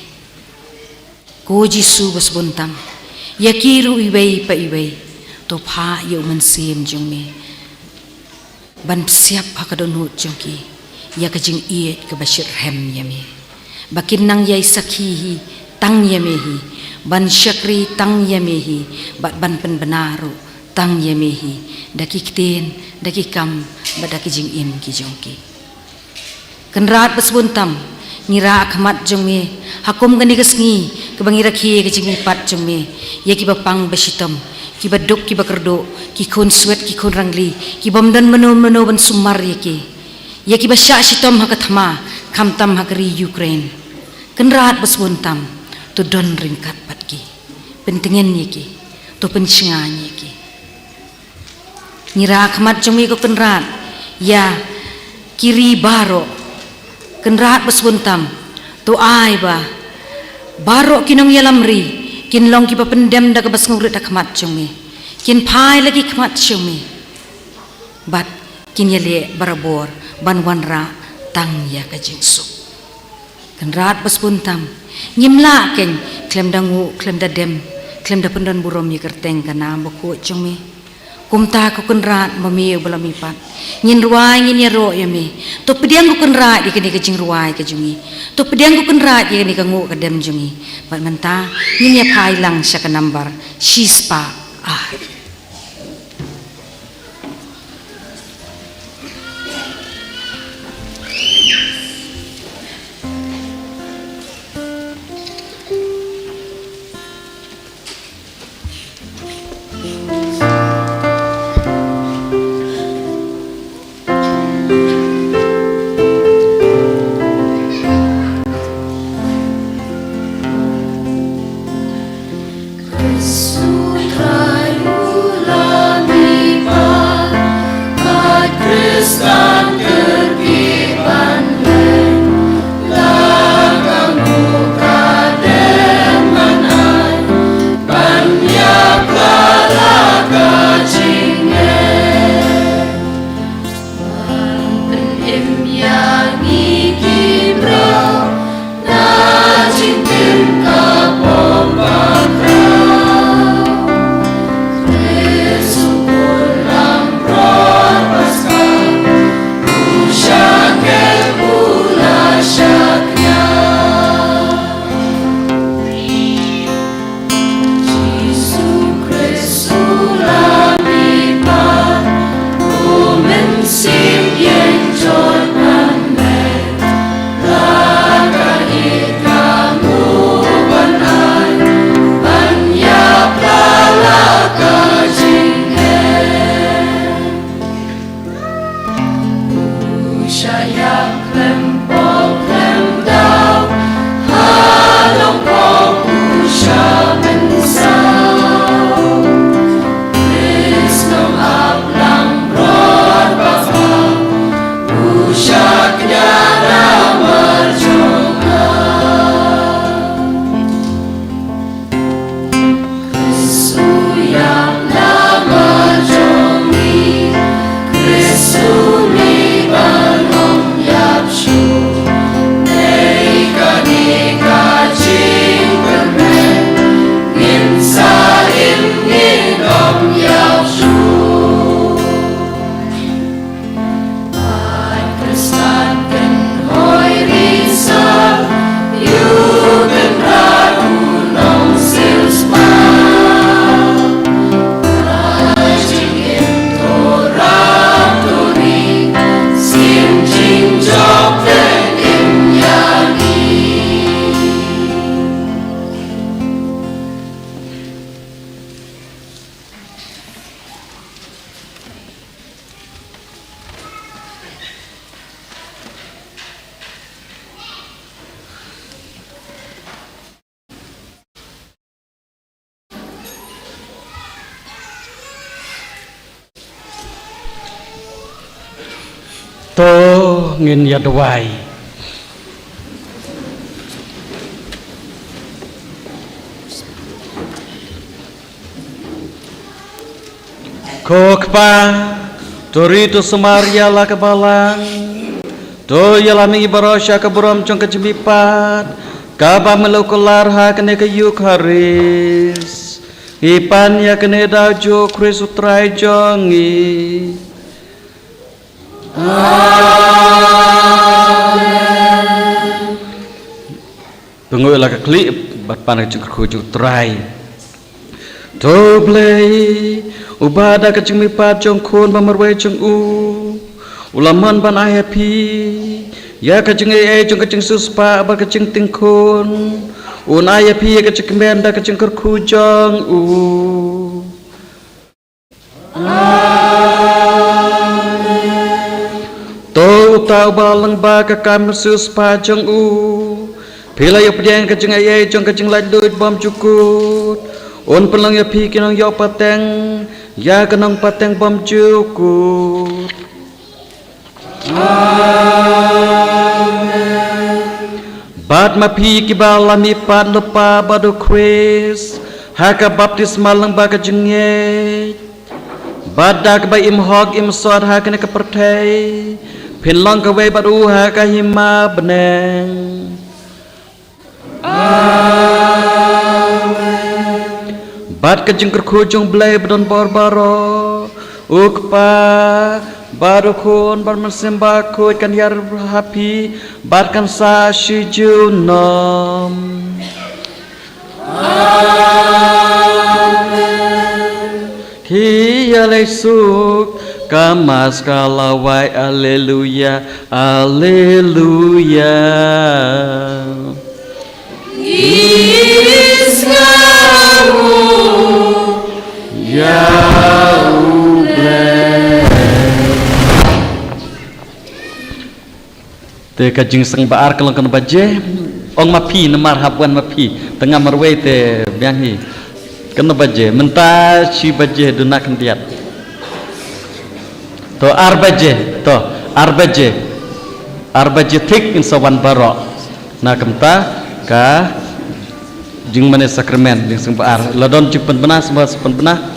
ko Jisu bas buntam ya kiru iway pa iway to pha yo man sim jong me ban siap hakadonut jongki ya ka jing iet ka bashir hem yame bakin nang yai sakhi tang yamehi ban syakri tang yamehi bat ban pen benaru tang yamehi daki kten daki kam badaki jing im ki jongki kenrat basbuntam ngira akmat jong me hakum gani kesngi kebangira ki ke jing pat jong me ya ki bapang besitom ki baduk ki bakerdo ki kon suet ki kon rangli ki bomdan meno ban sumar ya ki basya sitom hakathma kamtam hakari Ukraine kenrat basbuntam tu don ringkat pat ki pentingin ya ki tu pensingan ya ki ngira akmat jong me ko kenrat ya kiri baro kenrat basbuntam tu ai ba baro kinong yalamri kinlong ki pendem da kabas ngurit da khamat chumi kin phai lagi khamat chumi bat kin yale barabor banwanra tang ya ka jingsu kenrat basbuntam nyimla ken klem dangu klem da dem klem da pendan burom yi kerteng kana boku chumi kumta ko kenrat mami balami pat nyin ruai nyin yaro yami to pediang ko kenrat di kini kecing ruai ke jungi to pediang ko kenrat di kini kangu ke dem jungi bat menta nyin ya phai lang sya ka number shispa to ngin yadwai kokpa tori to semaria la kabalang to yalami barosha kaburam chong kajbipat kaba melokular ha kene kayuk haris ipan ya kene dajo kris utrai jongi Tunggu lah klip bat panah cukup try. To play ubada kecing mipat jong kun pamerwe jong ulaman ban happy ya kajing jong kajing suspa ba kajing tingkun unaya pi kajing menda kajing kerkujang to tau balang ba kakam suspa jong pila ya pediang kajing jong kajing landuit bom cukut un pelang ya pi kinong yo pateng ya kenong pateng bom cukut. Bad mapi kibala mi pad lepa badu quiz haka baptisma lang ba kajengye badak ba imhog imsod haka ne kapertai pinlong ka we badu haka hima beneng. Bad kajeng kerkujung belai bedon barbaro ukpa baru kun bermersembah kut kan yar happy bad kan sa shijunom. Hiya lesuk kamas kalawai aleluya aleluya. Ya te kajing sang baar kalau kena baje ong mapi nemar habuan mapi tengah marway te bianghi kena baje menta si baje dunak ndiat to arbaje tik in sawan barok na kamta ka jing mane sakramen jing sang baar ladon cipen benah semua sepen benah.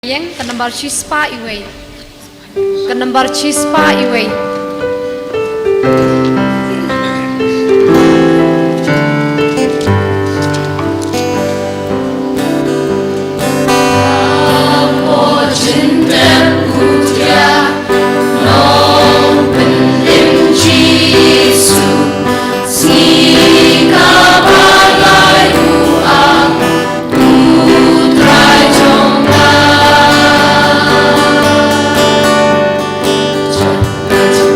Yang kenembar chispa iwe. Kenembar chispa iwe. Let's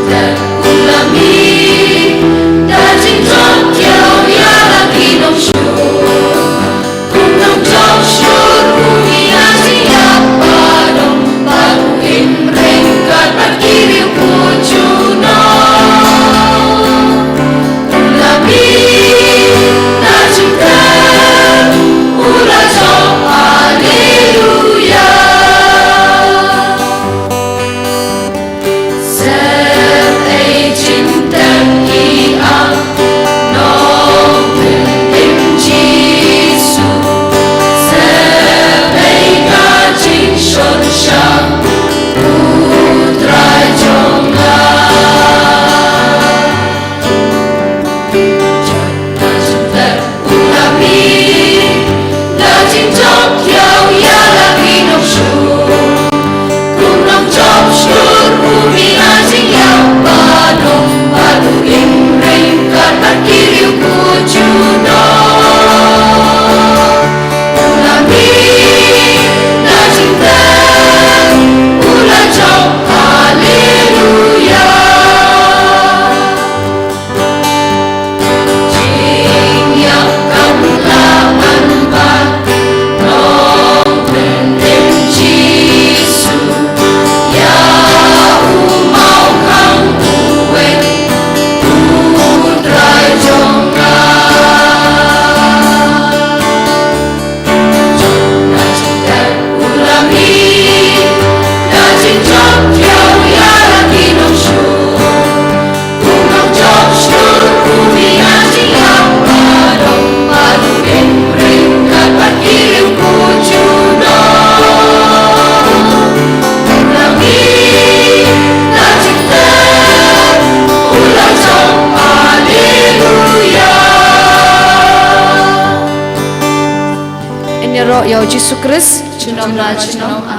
baro ya Jesus Kristus, junom la junom.